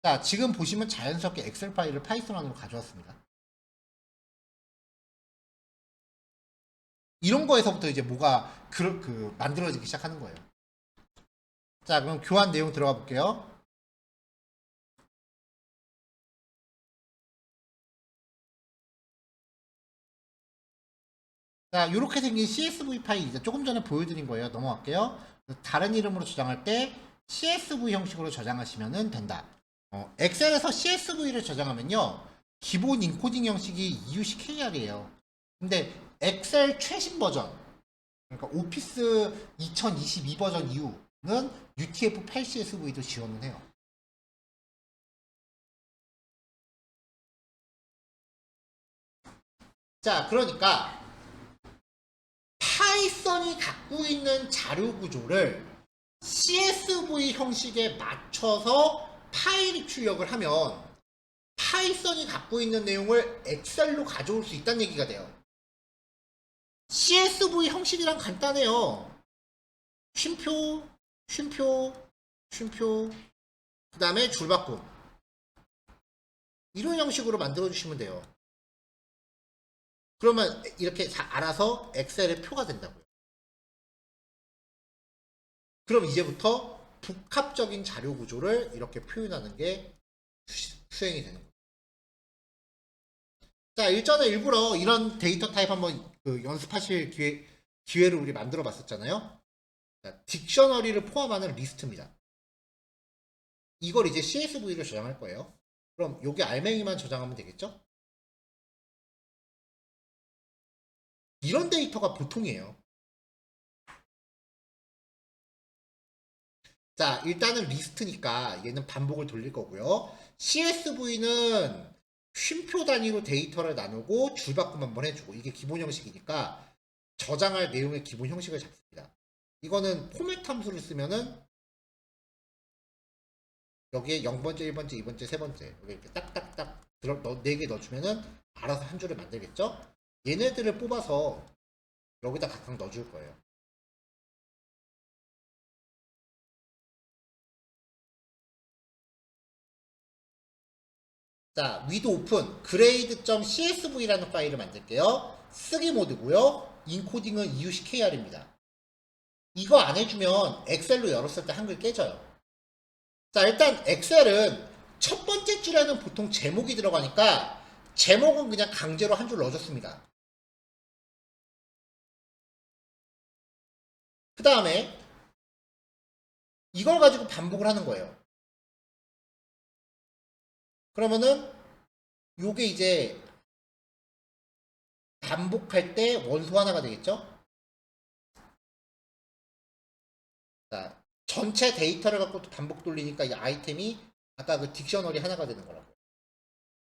자, 지금 보시면 자연스럽게 엑셀 파일을 파이썬 안으로 가져왔습니다. 이런 거에서부터 이제 뭐가 만들어지기 시작하는 거예요. 자, 그럼 교환 내용 들어가 볼게요. 자, 이렇게 생긴 CSV 파일 이제 조금 전에 보여드린 거예요. 넘어갈게요. 다른 이름으로 저장할 때 CSV 형식으로 저장하시면 된다. 엑셀에서 CSV를 저장하면요. 기본 인코딩 형식이 EUCKR이에요. 근데 엑셀 최신 버전, 그러니까 오피스 2022 버전 이후는 UTF-8 CSV도 지원을 해요. 자, 그러니까 파이썬이 갖고 있는 자료 구조를 CSV 형식에 맞춰서 파일 출력을 하면 파이썬이 갖고 있는 내용을 엑셀로 가져올 수 있다는 얘기가 돼요. CSV 형식이랑 간단해요. 쉼표, 쉼표, 쉼표, 그 다음에 줄바꿈. 이런 형식으로 만들어주시면 돼요. 그러면 이렇게 알아서 엑셀의 표가 된다고요. 그럼 이제부터 복합적인 자료 구조를 이렇게 표현하는 게 수행이 되는 거예요. 자, 일전에 일부러 이런 데이터 타입 한번 연습하실 기회를 우리 만들어 봤었잖아요. 자, 딕셔너리를 포함하는 리스트입니다. 이걸 이제 CSV로 저장할 거예요. 그럼 여기 알맹이만 저장하면 되겠죠? 이런 데이터가 보통이에요. 자, 일단은 리스트니까 얘는 반복을 돌릴 거고요. CSV는 쉼표 단위로 데이터를 나누고 줄바꿈 한번 해주고, 이게 기본 형식이니까 저장할 내용의 기본 형식을 잡습니다. 이거는 포맷 함수를 쓰면은 여기에 0번째, 1번째, 2번째, 3번째 여기 이렇게 딱딱딱 4개 넣어주면은 알아서 한 줄을 만들겠죠? 얘네들을 뽑아서 여기다 각각 넣어줄 거예요. 자, 위도 오픈 grade.csv라는 파일을 만들게요. 쓰기 모드고요. 인코딩은 EUCKR입니다. 이거 안 해주면 엑셀로 열었을 때 한글 깨져요. 자, 일단 엑셀은 첫 번째 줄에는 보통 제목이 들어가니까 제목은 그냥 강제로 한 줄 넣어줬습니다. 그 다음에 이걸 가지고 반복을 하는 거예요. 그러면은 요게 이제 반복할 때 원소 하나가 되겠죠? 자, 전체 데이터를 갖고 또 반복 돌리니까 이 아이템이 아까 그 딕셔너리 하나가 되는 거라고.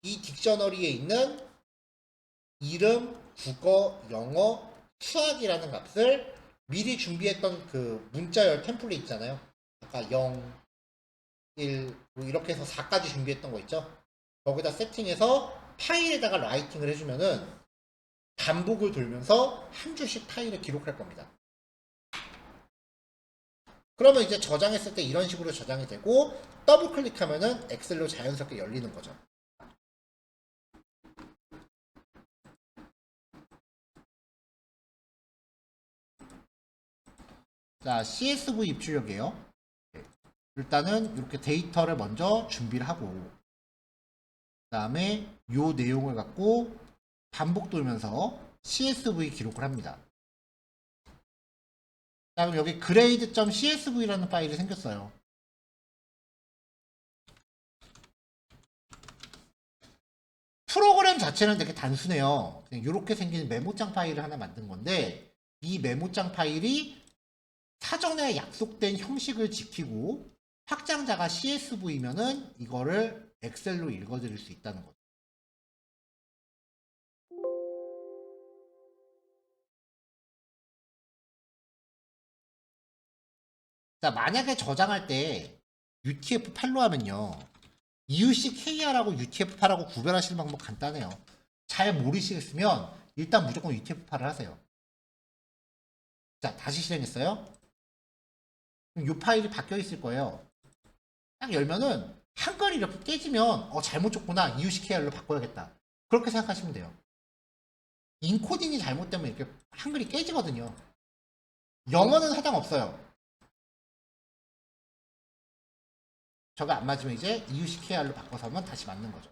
이 딕셔너리에 있는 이름, 국어, 영어, 수학이라는 값을 미리 준비했던 그 문자열 템플릿 있잖아요. 아까 0, 1, 뭐 이렇게 해서 4까지 준비했던 거 있죠? 거기다 세팅해서 파일에다가 라이팅을 해주면은 반복을 돌면서 한 줄씩 파일을 기록할 겁니다. 그러면 이제 저장했을 때 이런 식으로 저장이 되고 더블 클릭하면은 엑셀로 자연스럽게 열리는 거죠. 자, CSV 입출력이에요. 일단은 이렇게 데이터를 먼저 준비를 하고 그 다음에 요 내용을 갖고 반복 돌면서 CSV 기록을 합니다. 자, 그럼 여기 grade.csv라는 파일이 생겼어요. 프로그램 자체는 되게 단순해요. 그냥 이렇게 생긴 메모장 파일을 하나 만든 건데 이 메모장 파일이 사전에 약속된 형식을 지키고 확장자가 CSV면은 이거를 엑셀로 읽어드릴 수 있다는 거죠. 자, 만약에 저장할 때 UTF-8로 하면요. EUC-KR하고 UTF-8하고 구별하시는 방법 간단해요. 잘 모르시겠으면 일단 무조건 UTF-8을 하세요. 자, 다시 실행했어요. 그럼 이 파일이 바뀌어 있을 거예요. 딱 열면은 한글이 이렇게 깨지면 잘못 줬구나. EUC-KR로 바꿔야겠다. 그렇게 생각하시면 돼요. 인코딩이 잘못되면 이렇게 한글이 깨지거든요. 영어는 해당 없어요. 저거 안 맞으면 이제 EUC-KR로 바꿔서 하면 다시 맞는 거죠.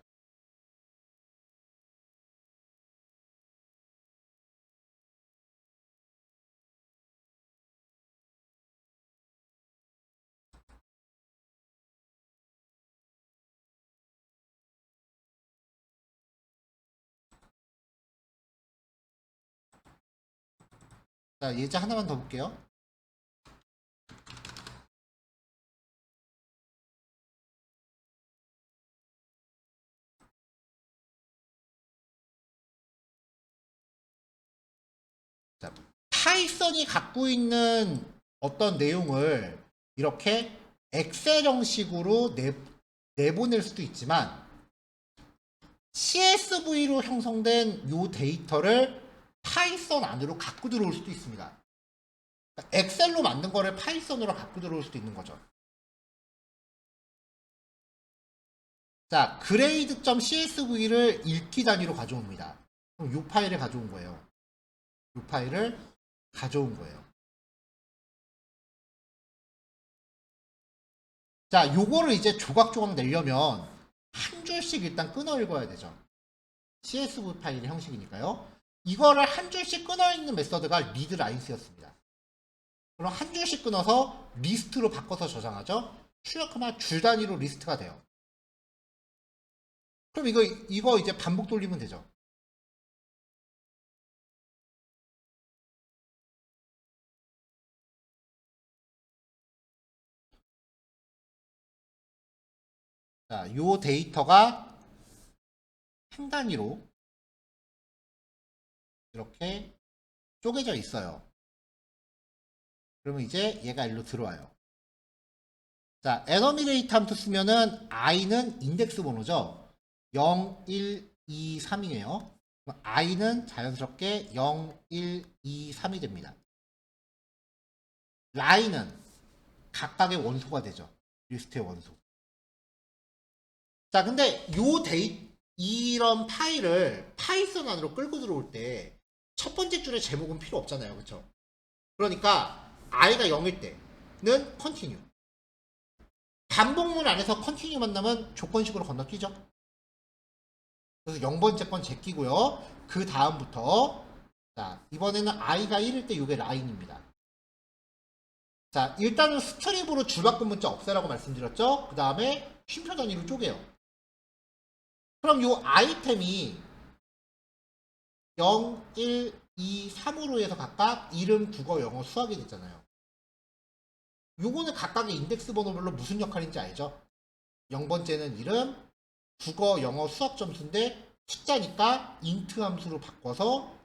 자, 예제 하나만 더 볼게요. 자, 파이썬이 갖고 있는 어떤 내용을 이렇게 엑셀 형식으로 내보낼 수도 있지만 CSV로 형성된 이 데이터를 파이썬 안으로 갖고 들어올 수도 있습니다. 그러니까 엑셀로 만든 거를 파이썬으로 갖고 들어올 수도 있는 거죠. 자, grade.csv를 읽기 단위로 가져옵니다. 그럼 이 파일을 가져온 거예요. 이 파일을 가져온 거예요. 자, 요거를 이제 조각조각 내려면 한 줄씩 일단 끊어 읽어야 되죠. CSV 파일의 형식이니까요. 이거를 한 줄씩 끊어 읽는 메서드가 readlines였습니다. 그럼 한 줄씩 끊어서 리스트로 바꿔서 저장하죠. 출력하면 줄 단위로 리스트가 돼요. 그럼 이거 이제 반복 돌리면 되죠. 자, 요 데이터가 한 단위로 이렇게 쪼개져 있어요. 그러면 이제 얘가 일로 들어와요. 자, 에너미레이트 함수 쓰면은 i는 인덱스 번호죠. 0, 1, 2, 3이에요. i는 자연스럽게 0, 1, 2, 3이 됩니다. 라인은 각각의 원소가 되죠. 리스트의 원소. 자, 근데 이런 파일을 파이썬 안으로 끌고 들어올 때 첫 번째 줄의 제목은 필요 없잖아요. 그쵸? 그러니까 i가 0일 때는 continue. 반복문 안에서 continue 만나면 조건식으로 건너뛰죠. 그래서 0번째 건 제끼고요. 그 다음부터 자, 이번에는 i가 1일 때 이게 라인입니다. 자, 일단은 스트립으로 줄바꿈 문자 없애라고 말씀드렸죠. 그 다음에 쉼표 단위로 쪼개요. 그럼 이 아이템이 0, 1, 2, 3으로 해서 각각 이름, 국어, 영어, 수학이 됐잖아요. 요거는 각각의 인덱스 번호별로 무슨 역할인지 알죠? 0번째는 이름, 국어, 영어, 수학 점수인데 숫자니까 인트 함수로 바꿔서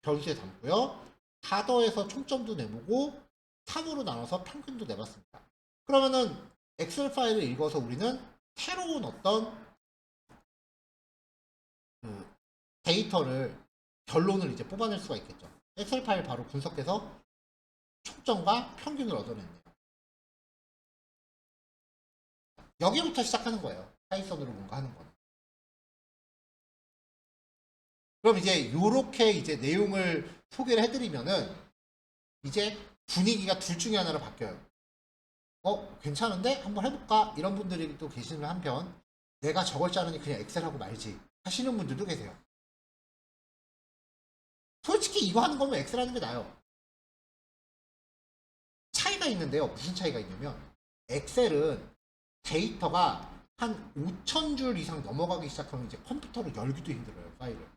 변수에 담고요. 다 더해서 총점도 내보고 3으로 나눠서 평균도 내봤습니다. 그러면은 엑셀 파일을 읽어서 우리는 새로운 어떤 그 데이터를 결론을 이제 뽑아낼 수가 있겠죠. 엑셀 파일 바로 분석해서 총점과 평균을 얻어냈네요. 여기부터 시작하는 거예요. 파이썬으로 뭔가 하는 건. 그럼 이제 요렇게 이제 내용을 소개를 해드리면은 이제 분위기가 둘 중에 하나로 바뀌어요. 괜찮은데? 한번 해볼까? 이런 분들이 또 계시는 한편 내가 저걸 짜느니 그냥 엑셀하고 말지 하시는 분들도 계세요. 솔직히 이거 하는 거면 엑셀 하는 게 나아요. 차이가 있는데요. 무슨 차이가 있냐면 엑셀은 데이터가 한 5,000줄 이상 넘어가기 시작하면 이제 컴퓨터로 열기도 힘들어요. 파일을.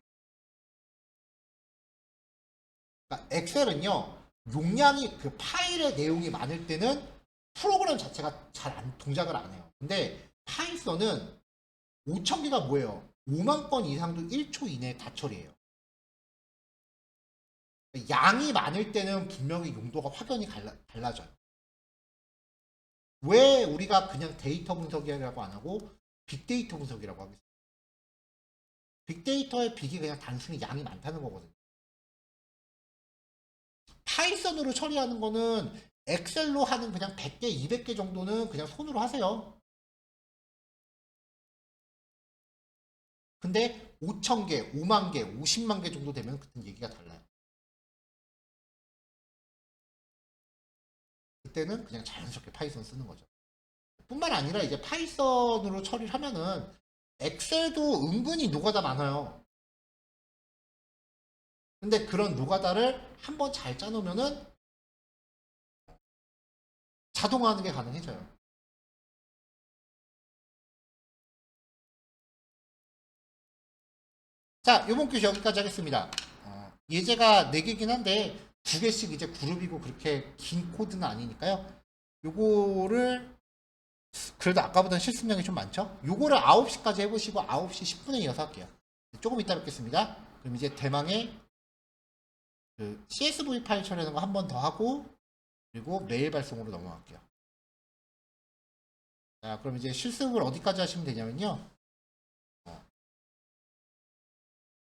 그러니까 엑셀은요. 용량이 그 파일의 내용이 많을 때는 프로그램 자체가 잘 동작을 안 해요. 근데 파이썬은 5,000개가 뭐예요? 5만 건 이상도 1초 이내에 다 처리해요. 양이 많을 때는 분명히 용도가 확연히 달라져요. 왜 우리가 그냥 데이터 분석이라고 안 하고 빅데이터 분석이라고 하겠어요? 빅데이터의 빅이 그냥 단순히 양이 많다는 거거든요. 파이썬으로 처리하는 거는 엑셀로 하는 그냥 100개, 200개 정도는 그냥 손으로 하세요. 근데 5,000개, 5만 개, 50만 개 정도 되면 그때 얘기가 달라요. 그때는 그냥 자연스럽게 파이썬 쓰는 거죠. 뿐만 아니라 이제 파이썬으로 처리를 하면은 엑셀도 은근히 노가다 많아요. 근데 그런 노가다를 한번 잘 짜놓으면은 자동화하는 게 가능해져요. 자, 요번 퀴즈 여기까지 하겠습니다. 예제가 4개긴 한데 2개씩 이제 그룹이고 그렇게 긴 코드는 아니니까요. 요거를 그래도 아까보다는 실습량이 좀 많죠? 요거를 9시까지 해보시고 9시 10분에 이어서 할게요. 조금 이따 뵙겠습니다. 그럼 이제 대망의 그 CSV 파일 처리하는 거 한 번 더 하고 그리고 메일 발송으로 넘어갈게요. 자, 그럼 이제 실습을 어디까지 하시면 되냐면요.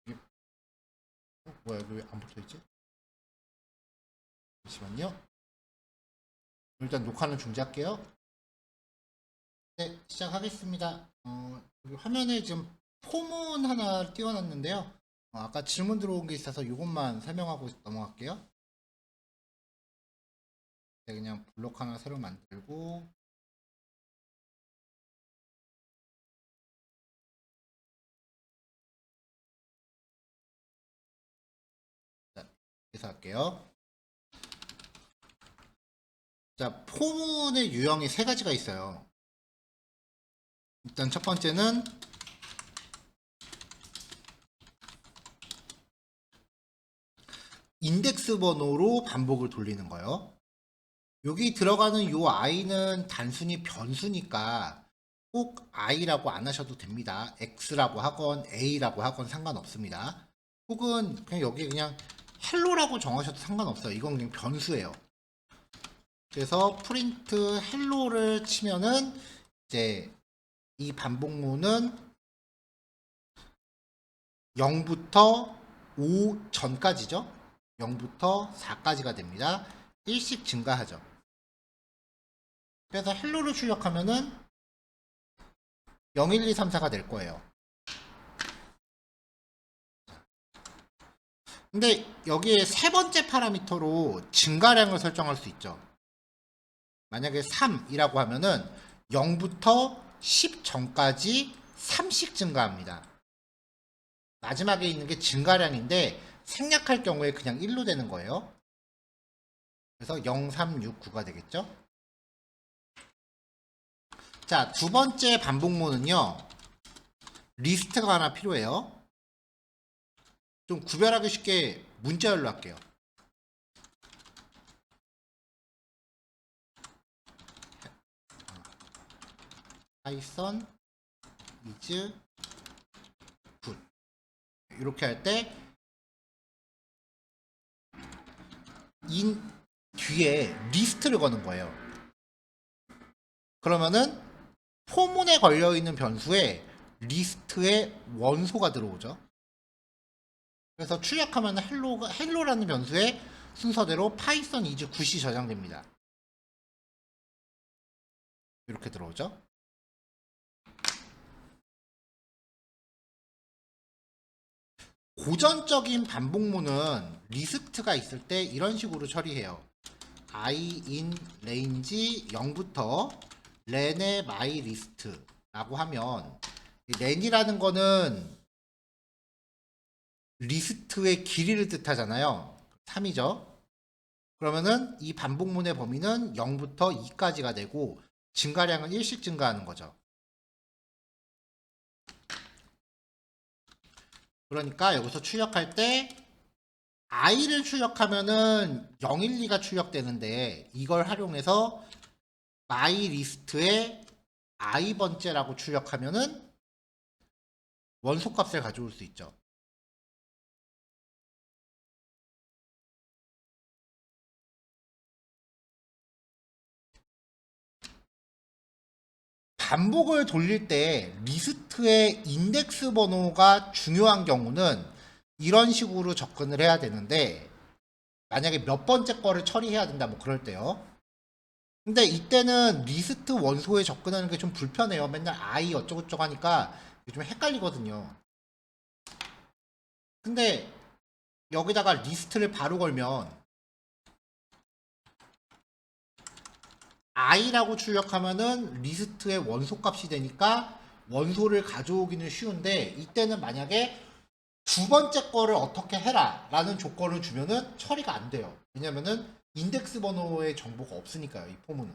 이게 뭐야, 이거 왜 안 붙어있지? 잠시만요. 일단 녹화는 중지할게요. 네, 시작하겠습니다. 여기 화면에 지금 포문 하나 띄워놨는데요. 아까 질문 들어온 게 있어서 이것만 설명하고 넘어갈게요. 네, 그냥 블록 하나 새로 만들고 자, 여기서 할게요. 자, 포문의 유형이 3가지가 있어요. 일단 첫 번째는 인덱스 번호로 반복을 돌리는 거예요. 여기 들어가는 요 i는 단순히 변수니까 꼭 i라고 안 하셔도 됩니다. x라고 하건 a라고 하건 상관없습니다. 혹은 그냥 여기 그냥 헬로라고 정하셔도 상관없어요. 이건 그냥 변수예요. 그래서 프린트 헬로를 치면은 이제 이 반복문은 0부터 5 전까지죠. 0부터 4까지가 됩니다. 1씩 증가하죠. 그래서 헬로를 출력하면은 0, 1, 2, 3, 4가 될 거예요. 근데 여기에 세 번째 파라미터로 증가량을 설정할 수 있죠. 만약에 3이라고 하면은 0부터 10 전까지 3씩 증가합니다. 마지막에 있는 게 증가량인데 생략할 경우에 그냥 1로 되는 거예요. 그래서 0, 3, 6, 9가 되겠죠. 자, 두 번째 반복문은요. 리스트가 하나 필요해요. 좀 구별하기 쉽게 문자열로 할게요. 파이썬 is good 이렇게 할 때 인 뒤에 리스트를 거는 거예요. 그러면은 포문에 걸려있는 변수에 리스트의 원소가 들어오죠. 그래서 출력하면 헬로라는 변수의 순서대로 파이썬 is good이 저장됩니다. 이렇게 들어오죠. 고전적인 반복문은 리스트가 있을 때 이런 식으로 처리해요. I in range 0부터 len의 my list 라고 하면 len이라는 거는 리스트의 길이를 뜻하잖아요. 3이죠. 그러면은 이 반복문의 범위는 0부터 2까지가 되고 증가량은 1씩 증가하는 거죠. 그러니까 여기서 출력할 때 i를 출력하면은 0, 1, 2가 출력되는데 이걸 활용해서 my list에 i 번째라고 출력하면은 원소값을 가져올 수 있죠. 반복을 돌릴 때 리스트의 인덱스 번호가 중요한 경우는 이런 식으로 접근을 해야 되는데 만약에 몇 번째 거를 처리해야 된다 뭐 그럴 때요. 근데 이때는 리스트 원소에 접근하는 게 좀 불편해요. 맨날 i 어쩌고저쩌고 하니까 좀 헷갈리거든요. 근데 여기다가 리스트를 바로 걸면 i라고 출력하면은 리스트의 원소 값이 되니까 원소를 가져오기는 쉬운데 이때는 만약에 두 번째 거를 어떻게 해라 라는 조건을 주면은 처리가 안 돼요. 왜냐면은 인덱스 번호의 정보가 없으니까요, 이 포문은.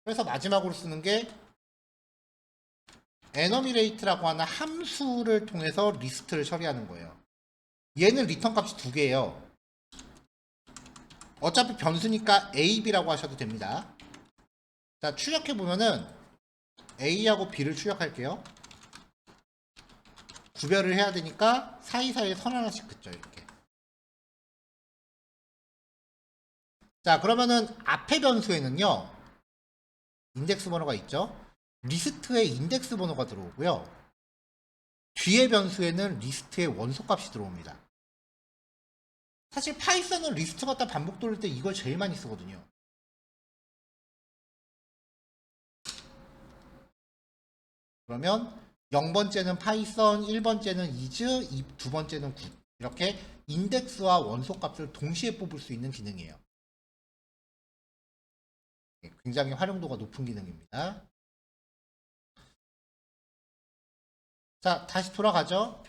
그래서 마지막으로 쓰는 게 enumerate라고 하는 함수를 통해서 리스트를 처리하는 거예요. 얘는 리턴 값이 두 개예요. 어차피 변수니까 a, b라고 하셔도 됩니다. 자, 출력해 보면은 a하고 b를 출력할게요. 구별을 해야 되니까 사이사이에 선 하나씩 긋죠, 이렇게. 자, 그러면은 앞에 변수에는요, 인덱스 번호가 있죠. 리스트에 인덱스 번호가 들어오고요. 뒤에 변수에는 리스트의 원소 값이 들어옵니다. 사실 파이썬은 리스트 갖다 반복 돌릴 때 이걸 제일 많이 쓰거든요. 그러면 0번째는 파이썬, 1번째는 is, 2번째는 good. 이렇게 인덱스와 원소 값을 동시에 뽑을 수 있는 기능이에요. 굉장히 활용도가 높은 기능입니다. 자, 다시 돌아가죠.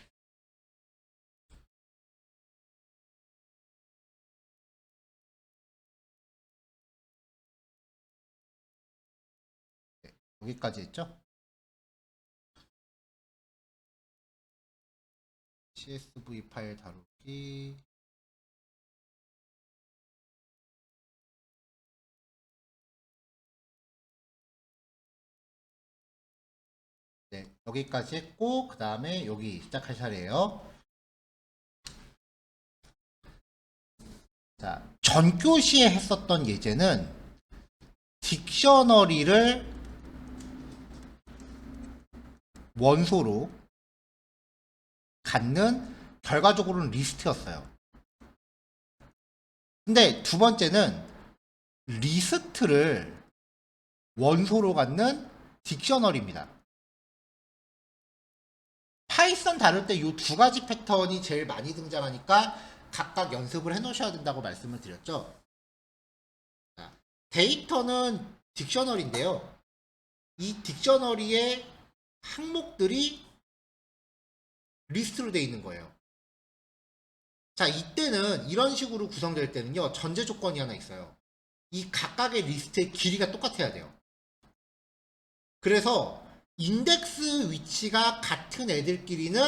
네, 여기까지 했죠. CSV 파일 다루기. 네, 여기까지 했고 그 다음에 여기 시작할 차례예요. 자, 전교시에 했었던 예제는 딕셔너리를 원소로 갖는 결과적으로는 리스트였어요. 근데 두 번째는 리스트를 원소로 갖는 딕셔너리입니다. 파이썬 다룰 때 이 두 가지 패턴이 제일 많이 등장하니까 각각 연습을 해 놓으셔야 된다고 말씀을 드렸죠. 자, 데이터는 딕셔너리인데요. 이 딕셔너리의 항목들이 리스트로 되어 있는 거예요. 자, 이때는 이런 식으로 구성될 때는요, 전제 조건이 하나 있어요. 이 각각의 리스트의 길이가 똑같아야 돼요. 그래서 인덱스 위치가 같은 애들끼리는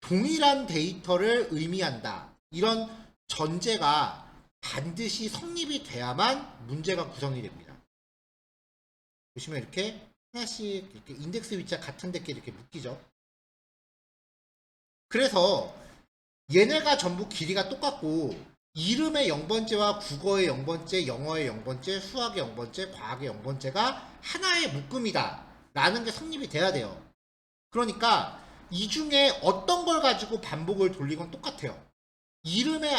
동일한 데이터를 의미한다. 이런 전제가 반드시 성립이 돼야만 문제가 구성이 됩니다. 보시면 이렇게 하나씩 이렇게 인덱스 위치가 같은 데끼리 이렇게 묶이죠. 그래서 얘네가 전부 길이가 똑같고 이름의 0번째와 국어의 0번째, 영어의 0번째, 수학의 0번째, 과학의 0번째가 하나의 묶음이다 라는 게 성립이 돼야 돼요. 그러니까 이 중에 어떤 걸 가지고 반복을 돌리건 똑같아요. 이름의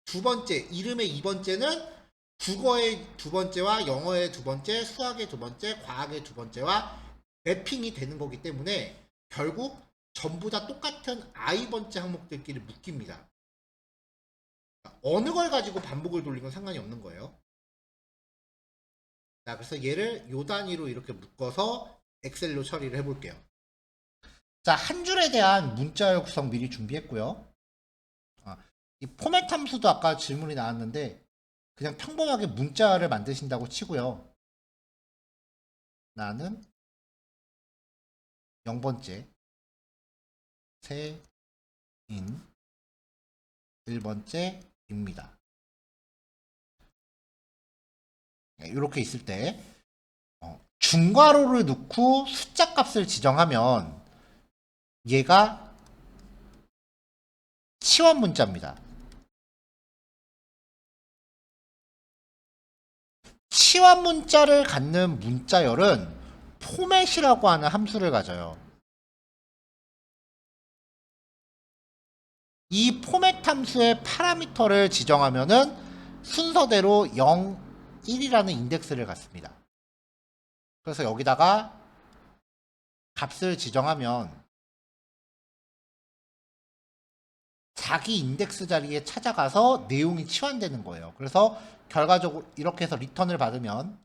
두 번째, 이름의 2번째는 국어의 2번째와 영어의 2번째, 수학의 2번째, 과학의 2번째와 매핑이 되는 거기 때문에 결국 전부 다 똑같은 i번째 항목들끼리 묶입니다. 어느 걸 가지고 반복을 돌리건 상관이 없는 거예요. 자, 그래서 얘를 요 단위로 이렇게 묶어서 엑셀로 처리를 해볼게요. 자, 한 줄에 대한 문자열 구성 미리 준비했고요. 이 포맷 함수도 아까 질문이 나왔는데 그냥 평범하게 문자를 만드신다고 치고요. 나는 0번째 세인 1번째입니다. 이렇게 있을 때 중괄호를 넣고 숫자 값을 지정하면 얘가 치환 문자입니다. 치환 문자를 갖는 문자열은 포맷이라고 하는 함수를 가져요. 이 포맷 함수의 파라미터를 지정하면은 순서대로 0, 1이라는 인덱스를 갖습니다. 그래서 여기다가 값을 지정하면 자기 인덱스 자리에 찾아가서 내용이 치환되는 거예요. 그래서 결과적으로 이렇게 해서 리턴을 받으면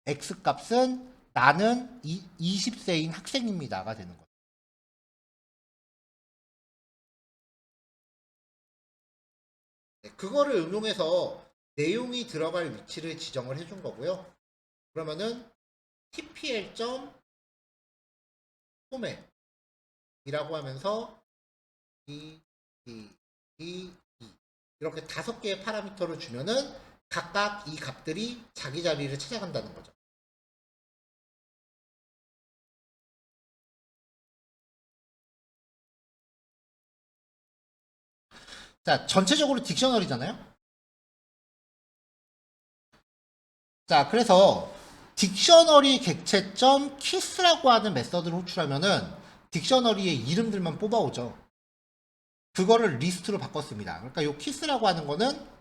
x 값은 나는 20세인 학생입니다가 되는 거예요. 그거를 응용해서 내용이 들어갈 위치를 지정을 해준 거고요. 그러면은 tpl.format이라고 하면서 이렇게 5개의 파라미터를 주면은 각각 이 값들이 자기 자리를 찾아간다는 거죠. 자, 전체적으로 딕셔너리잖아요. 자, 그래서 딕셔너리 객체점 키스라고 하는 메서드를 호출하면은 딕셔너리의 이름들만 뽑아오죠. 그거를 리스트로 바꿨습니다. 그러니까 요 키스라고 하는 거는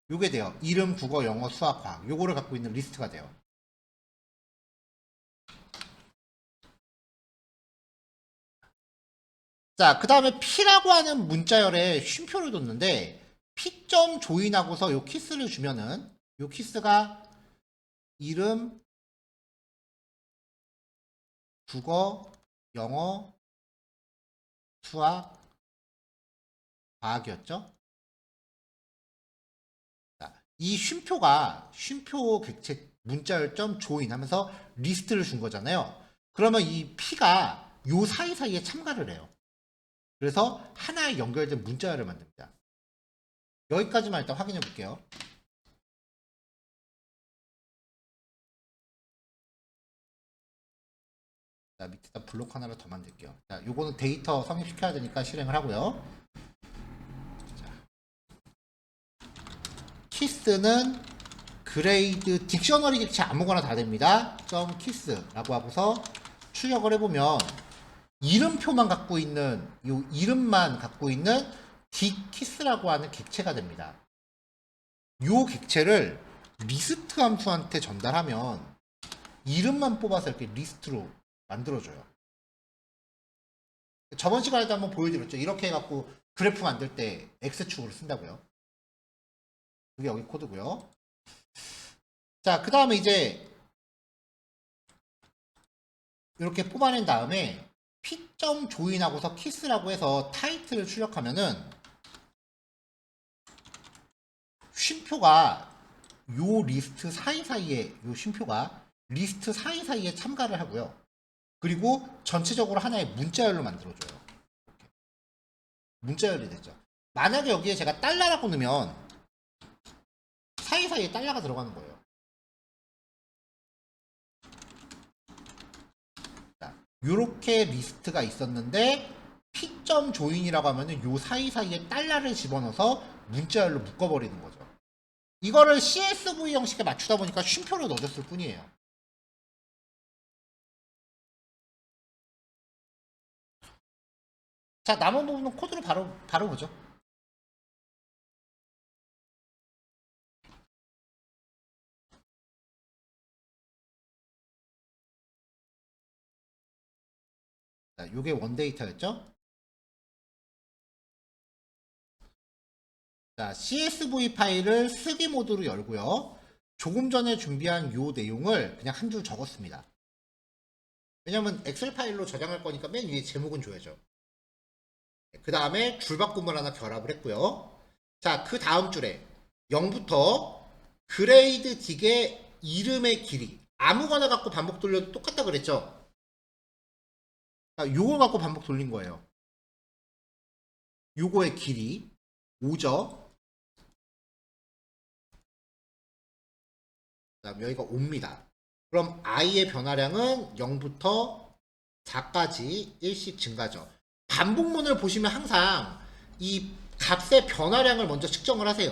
요게 돼요. 이름, 국어, 영어, 수학, 과학 요거를 갖고 있는 리스트가 돼요. 자, 그 다음에 P라고 하는 문자열에 쉼표를 뒀는데 P.점 조인하고서 요 키스를 주면은 요 키스가 이름, 국어, 영어, 수학, 과학이었죠. 자, 이 쉼표가 쉼표 객체 문자열점 조인 하면서 리스트를 준 거잖아요. 그러면 이 P가 요 사이사이에 참가를 해요. 그래서 하나의 연결된 문자열을 만듭니다. 여기까지만 일단 확인해 볼게요. 자, 밑에다 블록 하나를 더 만들게요. 자, 요거는 데이터 성립시켜야 되니까 실행을 하고요. 자, 키스는 그레이드 딕셔너리 객체 아무거나 다 됩니다. 점 키스라고 하고서 출력을 해보면 이름표만 갖고 있는 요 이름만 갖고 있는 딕키스라고 하는 객체가 됩니다. 요 객체를 리스트 함수한테 전달하면 이름만 뽑아서 이렇게 리스트로 만들어줘요. 저번 시간에도 한번 보여드렸죠. 이렇게 해갖고 그래프 만들 때 X축으로 쓴다고요. 그게 여기 코드고요. 자, 그 다음에 이제 이렇게 뽑아낸 다음에 P.점 조인하고서 키스라고 해서 타이틀을 출력하면은 쉼표가 요 리스트 사이사이에 요 쉼표가 리스트 사이사이에 참가를 하고요. 그리고 전체적으로 하나의 문자열로 만들어줘요. 문자열이 됐죠. 만약에 여기에 제가 달러라고 넣으면 사이사이에 달러가 들어가는 거예요. 자, 요렇게 리스트가 있었는데 P.점 조인이라고 하면은 요 사이사이에 달러를 집어넣어서 문자열로 묶어버리는 거죠. 이거를 CSV 형식에 맞추다 보니까 쉼표를 넣어줬을 뿐이에요. 자, 남은 부분은 코드로 바로 보죠. 자, 요게 원데이터였죠? 자, CSV 파일을 쓰기 모드로 열고요. 조금 전에 준비한 요 내용을 그냥 한 줄 적었습니다. 왜냐면 엑셀 파일로 저장할 거니까 맨 위에 제목은 줘야죠. 그 다음에 줄바꿈을 하나 결합을 했고요. 자, 그 다음 줄에 0부터 그레이드 딕의 이름의 길이 아무거나 갖고 반복 돌려도 똑같다 그랬죠? 자, 요걸 갖고 반복 돌린 거예요. 요거의 길이 5죠. 그다음 여기가 5입니다. 그럼 i의 변화량은 0부터 4까지 1씩 증가죠. 반복문을 보시면 항상 이 값의 변화량을 먼저 측정을 하세요.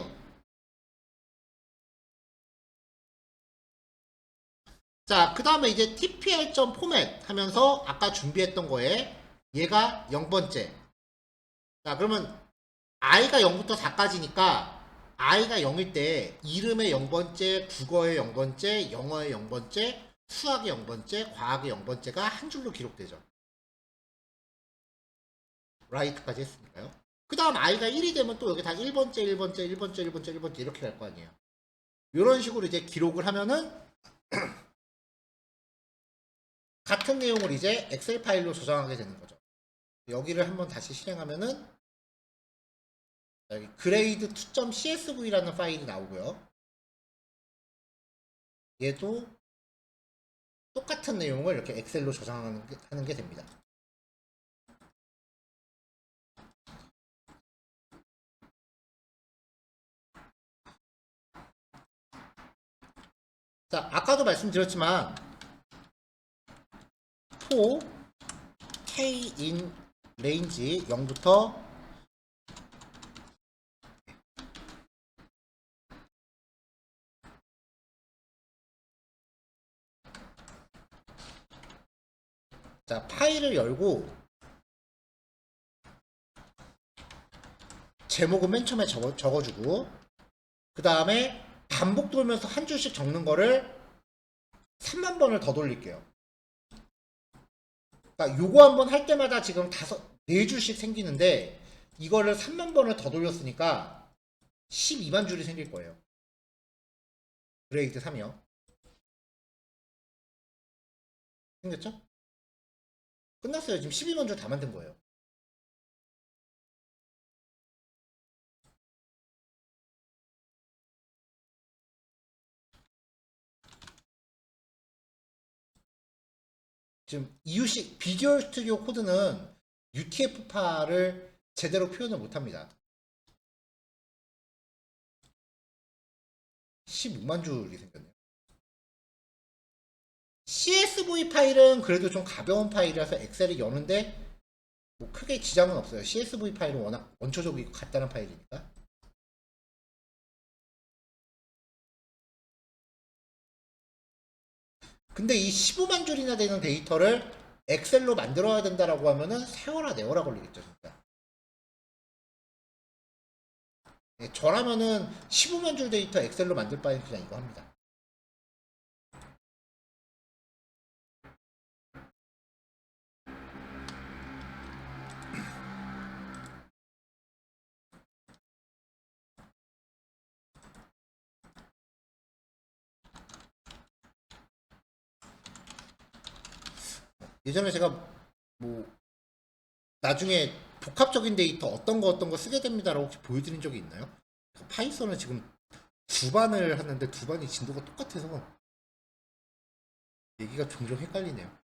자, 그 다음에 이제 tpr.format 하면서 아까 준비했던 거에 얘가 0번째. 자, 그러면 i가 0부터 4까지니까 i가 0일 때 이름의 0번째, 국어의 0번째, 영어의 0번째, 수학의 0번째, 과학의 0번째가 한 줄로 기록되죠. 라이트까지 했으니까요. 그 다음 i가 1이 되면 또 여기 다 1번째, 1번째, 1번째, 1번째, 1번째 이렇게 갈 거 아니에요. 이런 식으로 이제 기록을 하면은 같은 내용을 이제 엑셀 파일로 저장하게 되는 거죠. 여기를 한번 다시 실행하면은 여기 grade2.csv라는 파일이 나오고요. 얘도 똑같은 내용을 이렇게 엑셀로 저장하는 게 됩니다. 자, 아까도 말씀드렸지만 for k in range 0부터 자, 파일을 열고 제목은 맨 처음에 적어주고 그 다음에 반복 돌면서 한 줄씩 적는 거를 3만 번을 더 돌릴게요. 그러니까 요거 한번 할 때마다 지금 4줄씩 생기는데 이거를 3만 번을 더 돌렸으니까 12만 줄이 생길 거예요. 그레이드 3이요. 생겼죠? 끝났어요. 지금 12만 줄 다 만든 거예요. 지금 이유식 비주얼 스튜디오 코드는 UTF-8을 제대로 표현을 못합니다. 15만 줄이 생겼네요. CSV 파일은 그래도 좀 가벼운 파일이라서 엑셀이 여는데 뭐 크게 지장은 없어요. CSV 파일은 워낙 원초적이고 간단한 파일이니까. 근데 이 15만 줄이나 되는 데이터를 엑셀로 만들어야 된다라고 하면은 세워라 내워라 걸리겠죠, 진짜. 네, 저라면은 15만 줄 데이터 엑셀로 만들 바엔 그냥 이거 합니다. 예전에 제가 뭐 나중에 복합적인 데이터 어떤 거 쓰게 됩니다라고 혹시 보여드린 적이 있나요? 파이썬을 지금 두 반을 하는데 두 반이 진도가 똑같아서 얘기가 종종 헷갈리네요.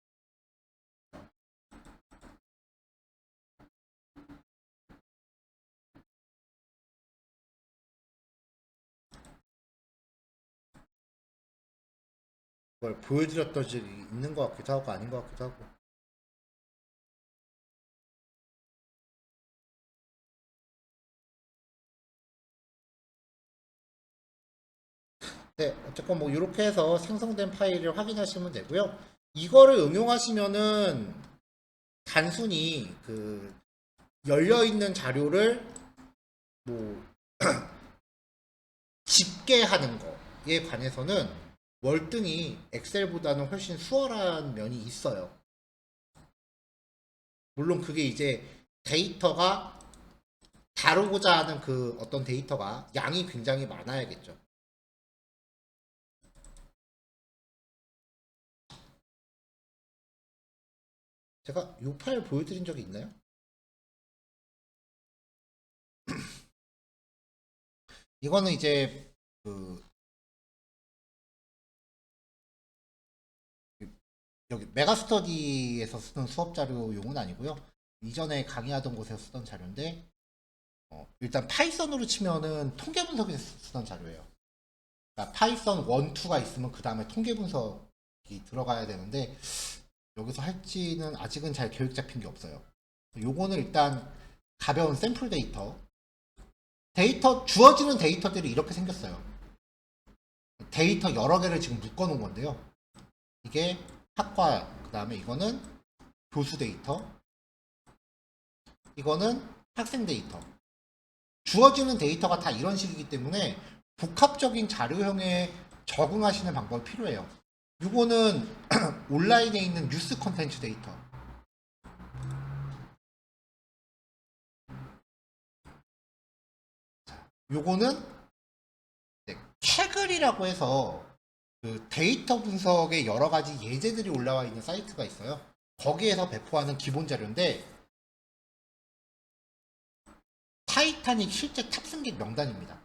그걸 보여드렸던 적이 있는 것 같기도 하고 아닌 것 같기도 하고. 네, 어쨌건 뭐 이렇게 해서 생성된 파일을 확인하시면 되고요. 이거를 응용하시면은 단순히 그 열려 있는 자료를 뭐 집계하는 거에 관해서는 월등히 엑셀보다는 훨씬 수월한 면이 있어요. 물론 그게 이제 데이터가 다루고자 하는 그 어떤 데이터가 양이 굉장히 많아야겠죠. 제가 이 파일 보여드린 적이 있나요? 이거는 이제 그 여기 메가스터디에서 쓰는 수업 자료용은 아니고요. 이전에 강의하던 곳에서 쓰던 자료인데 일단 파이썬으로 치면은 통계 분석에서 쓰던 자료예요. 그러니까 파이썬 1, 2가 있으면 그 다음에 통계 분석이 들어가야 되는데 여기서 할지는 아직은 잘 계획 잡힌 게 없어요. 요거는 일단 가벼운 샘플 주어지는 데이터들이 이렇게 생겼어요. 데이터 여러 개를 지금 묶어 놓은 건데요. 이게 학과, 그 다음에 이거는 교수 데이터, 이거는 학생 데이터. 주어지는 데이터가 다 이런 식이기 때문에 복합적인 자료형에 적응하시는 방법이 필요해요. 이거는 온라인에 있는 뉴스 컨텐츠 데이터. 요거는 캐글이라고 해서 그 데이터 분석의 여러 가지 예제들이 올라와 있는 사이트가 있어요. 거기에서 배포하는 기본 자료인데 타이타닉 실제 탑승객 명단입니다.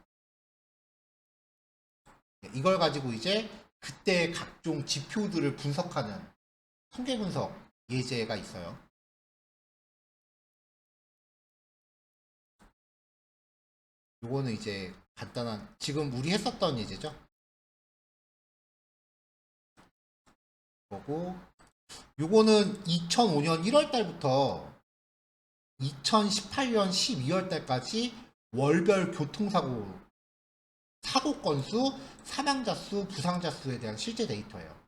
이걸 가지고 이제 그때 각종 지표들을 분석하는 통계 분석 예제가 있어요. 요거는 이제 간단한 지금 우리 했었던 예제죠. 거고 요거는 2005년 1월 달부터 2018년 12월 달까지 월별 교통사고 사고 건수, 사망자 수, 부상자 수에 대한 실제 데이터예요.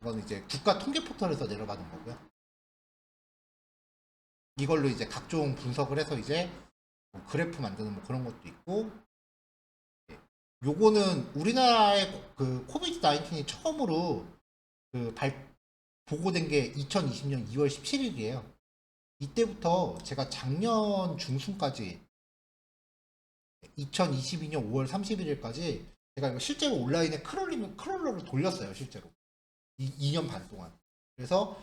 이건 이제 국가 통계 포털에서 내려받은 거고요. 이걸로 이제 각종 분석을 해서 이제 뭐 그래프 만드는 뭐 그런 것도 있고, 요거는 우리나라의 그 코비드 19이 처음으로 그 보고된 게 2020년 2월 17일이에요. 이때부터 제가 작년 중순까지 2022년 5월 31일까지 제가 이거 실제로 온라인에 크롤러를 돌렸어요, 실제로. 2년 반 동안. 그래서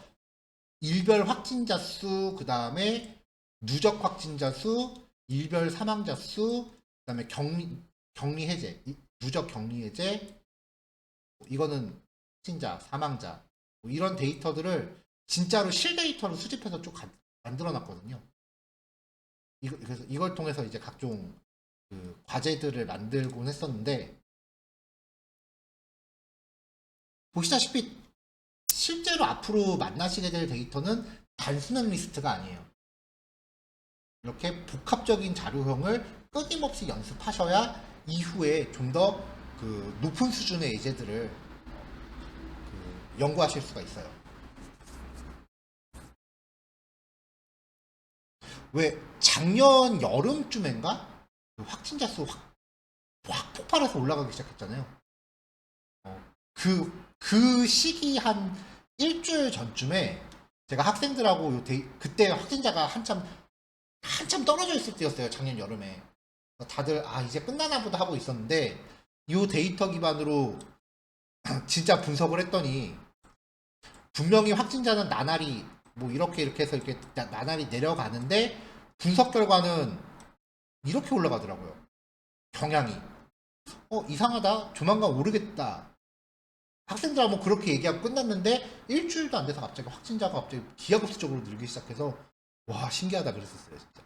일별 확진자 수, 그 다음에 누적 확진자 수, 일별 사망자 수, 그 다음에 격리 해제, 누적 격리 해제, 이거는 확진자, 사망자, 뭐 이런 데이터들을 진짜로 실데이터로 수집해서 쭉 만들어 놨거든요. 그래서 이걸 통해서 이제 각종 그 과제들을 만들곤 했었는데, 보시다시피 실제로 앞으로 만나시게 될 데이터는 단순한 리스트가 아니에요. 이렇게 복합적인 자료형을 끊임없이 연습하셔야 이후에 좀 더 그 높은 수준의 예제들을 그 연구하실 수가 있어요. 왜 작년 여름쯤인가 그 확진자 수 확 폭발해서 올라가기 시작했잖아요. 그 시기 한 일주일 전쯤에 제가 학생들하고 그때 확진자가 한참 떨어져 있을 때였어요. 작년 여름에. 다들 이제 끝나나 보다 하고 있었는데 이 데이터 기반으로 진짜 분석을 했더니 분명히 확진자는 나날이 뭐 이렇게 해서 이렇게 나날이 내려가는데 분석 결과는 이렇게 올라가더라고요. 경향이. 이상하다. 조만간 오르겠다. 학생들 뭐 그렇게 얘기하고 끝났는데 일주일도 안 돼서 갑자기 확진자가 갑자기 기하급수적으로 늘기 시작해서 와 신기하다 그랬었어요 진짜.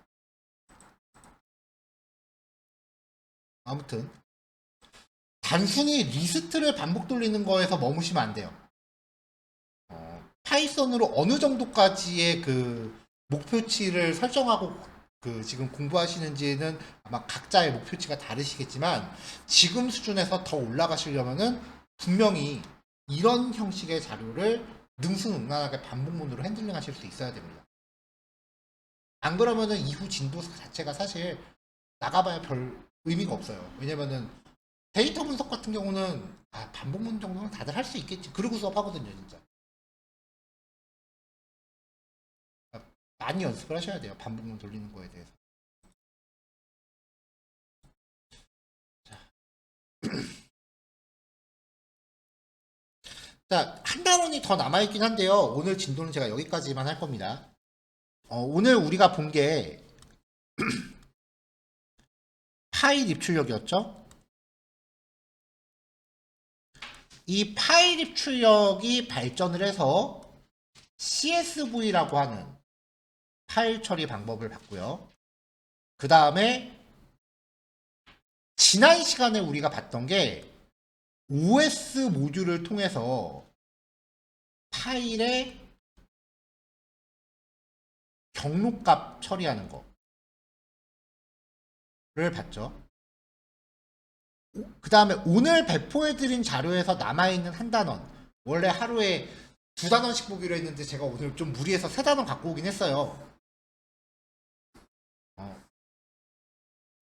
아무튼 단순히 리스트를 반복 돌리는 거에서 머무시면 안 돼요. 파이썬으로 어느 정도까지의 그 목표치를 설정하고 그 지금 공부하시는지는 아마 각자의 목표치가 다르시겠지만 지금 수준에서 더 올라가시려면은 분명히 이런 형식의 자료를 능수능란하게 반복문으로 핸들링 하실 수 있어야 됩니다. 안 그러면은 이후 진도 자체가 사실 나가봐야 별 의미가 없어요. 왜냐면은 데이터 분석 같은 경우는 반복문 정도는 다들 할 수 있겠지. 그러고 수업하거든요, 진짜. 많이 연습을 하셔야 돼요. 반복문 돌리는 거에 대해서. 자, 한 단원이 더 남아있긴 한데요. 오늘 진도는 제가 여기까지만 할 겁니다. 오늘 우리가 본 게 파일 입출력이었죠? 이 파일 입출력이 발전을 해서 CSV라고 하는 파일 처리 방법을 봤고요. 그 다음에 지난 시간에 우리가 봤던 게 OS 모듈을 통해서 파일의 경로값 처리하는 거를 봤죠. 그 다음에 오늘 배포해드린 자료에서 남아있는 한 단원, 원래 하루에 2단원씩 보기로 했는데 제가 오늘 좀 무리해서 3단원 갖고 오긴 했어요.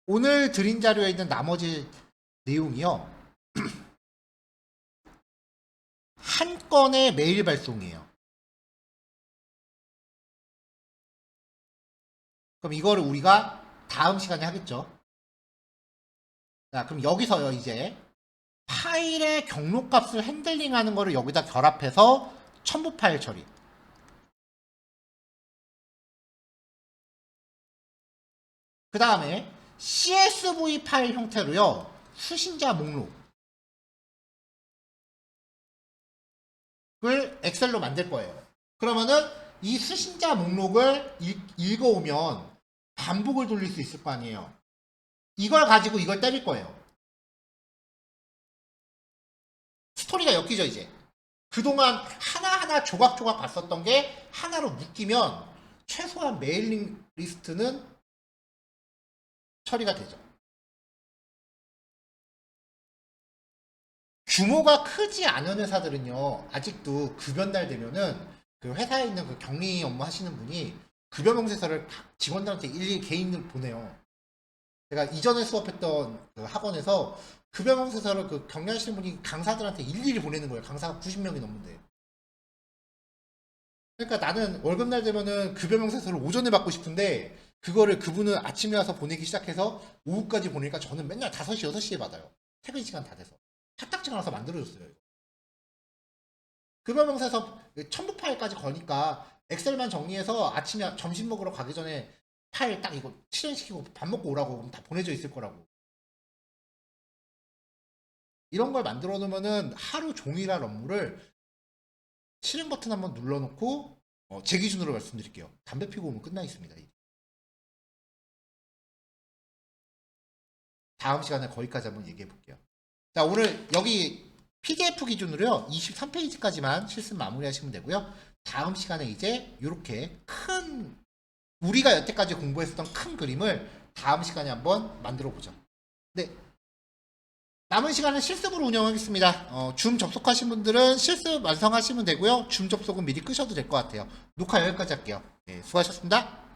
오늘 드린 자료에 있는 나머지 내용이요. 한 건의 메일 발송이에요. 그럼 이거를 우리가 다음 시간에 하겠죠. 자, 그럼 여기서요, 이제 파일의 경로값을 핸들링하는 거를 여기다 결합해서 첨부 파일 처리. 그 다음에 CSV 파일 형태로요, 수신자 목록을 엑셀로 만들 거예요. 그러면은 이 수신자 목록을 읽어오면 반복을 돌릴 수 있을 거 아니에요. 이걸 가지고 이걸 때릴 거예요. 스토리가 엮이죠, 이제. 그동안 하나하나 조각조각 봤었던 게 하나로 묶이면 최소한 메일링 리스트는 처리가 되죠. 규모가 크지 않은 회사들은요, 아직도 급여날 되면은 그 회사에 있는 그 격리 업무 하시는 분이 급여 명세서를 직원들한테 일일이 개인을 보내요. 제가 이전에 수업했던 그 학원에서 급여 명세서를 그 격리하시는 분이 강사들한테 일일이 보내는 거예요. 강사가 90명이 넘는데. 그러니까 나는 월급날 되면은 급여 명세서를 오전에 받고 싶은데 그거를 그분은 아침에 와서 보내기 시작해서 오후까지 보내니까 저는 맨날 5시, 6시에 받아요. 퇴근 시간 다 돼서. 착딱지가 나서 만들어줬어요. 급여 명세서 첨부 파일까지 거니까 엑셀만 정리해서 아침에 점심 먹으러 가기 전에 파일 딱 이거 실행시키고 밥 먹고 오라고 그럼 다 보내져 있을 거라고. 이런 걸 만들어 놓으면은 하루 종일 할 업무를 실행 버튼 한번 눌러놓고 제 기준으로 말씀드릴게요. 담배 피고 오면 끝나 있습니다. 다음 시간에 거기까지 한번 얘기해 볼게요. 자, 오늘 여기 PDF 기준으로요 23페이지까지만 실습 마무리하시면 되고요. 다음 시간에 이제 이렇게 큰 우리가 여태까지 공부했었던 큰 그림을 다음 시간에 한번 만들어 보죠. 네. 남은 시간은 실습으로 운영하겠습니다. 줌 접속하신 분들은 실습 완성하시면 되고요. 줌 접속은 미리 끄셔도 될 것 같아요. 녹화 여기까지 할게요. 네, 수고하셨습니다.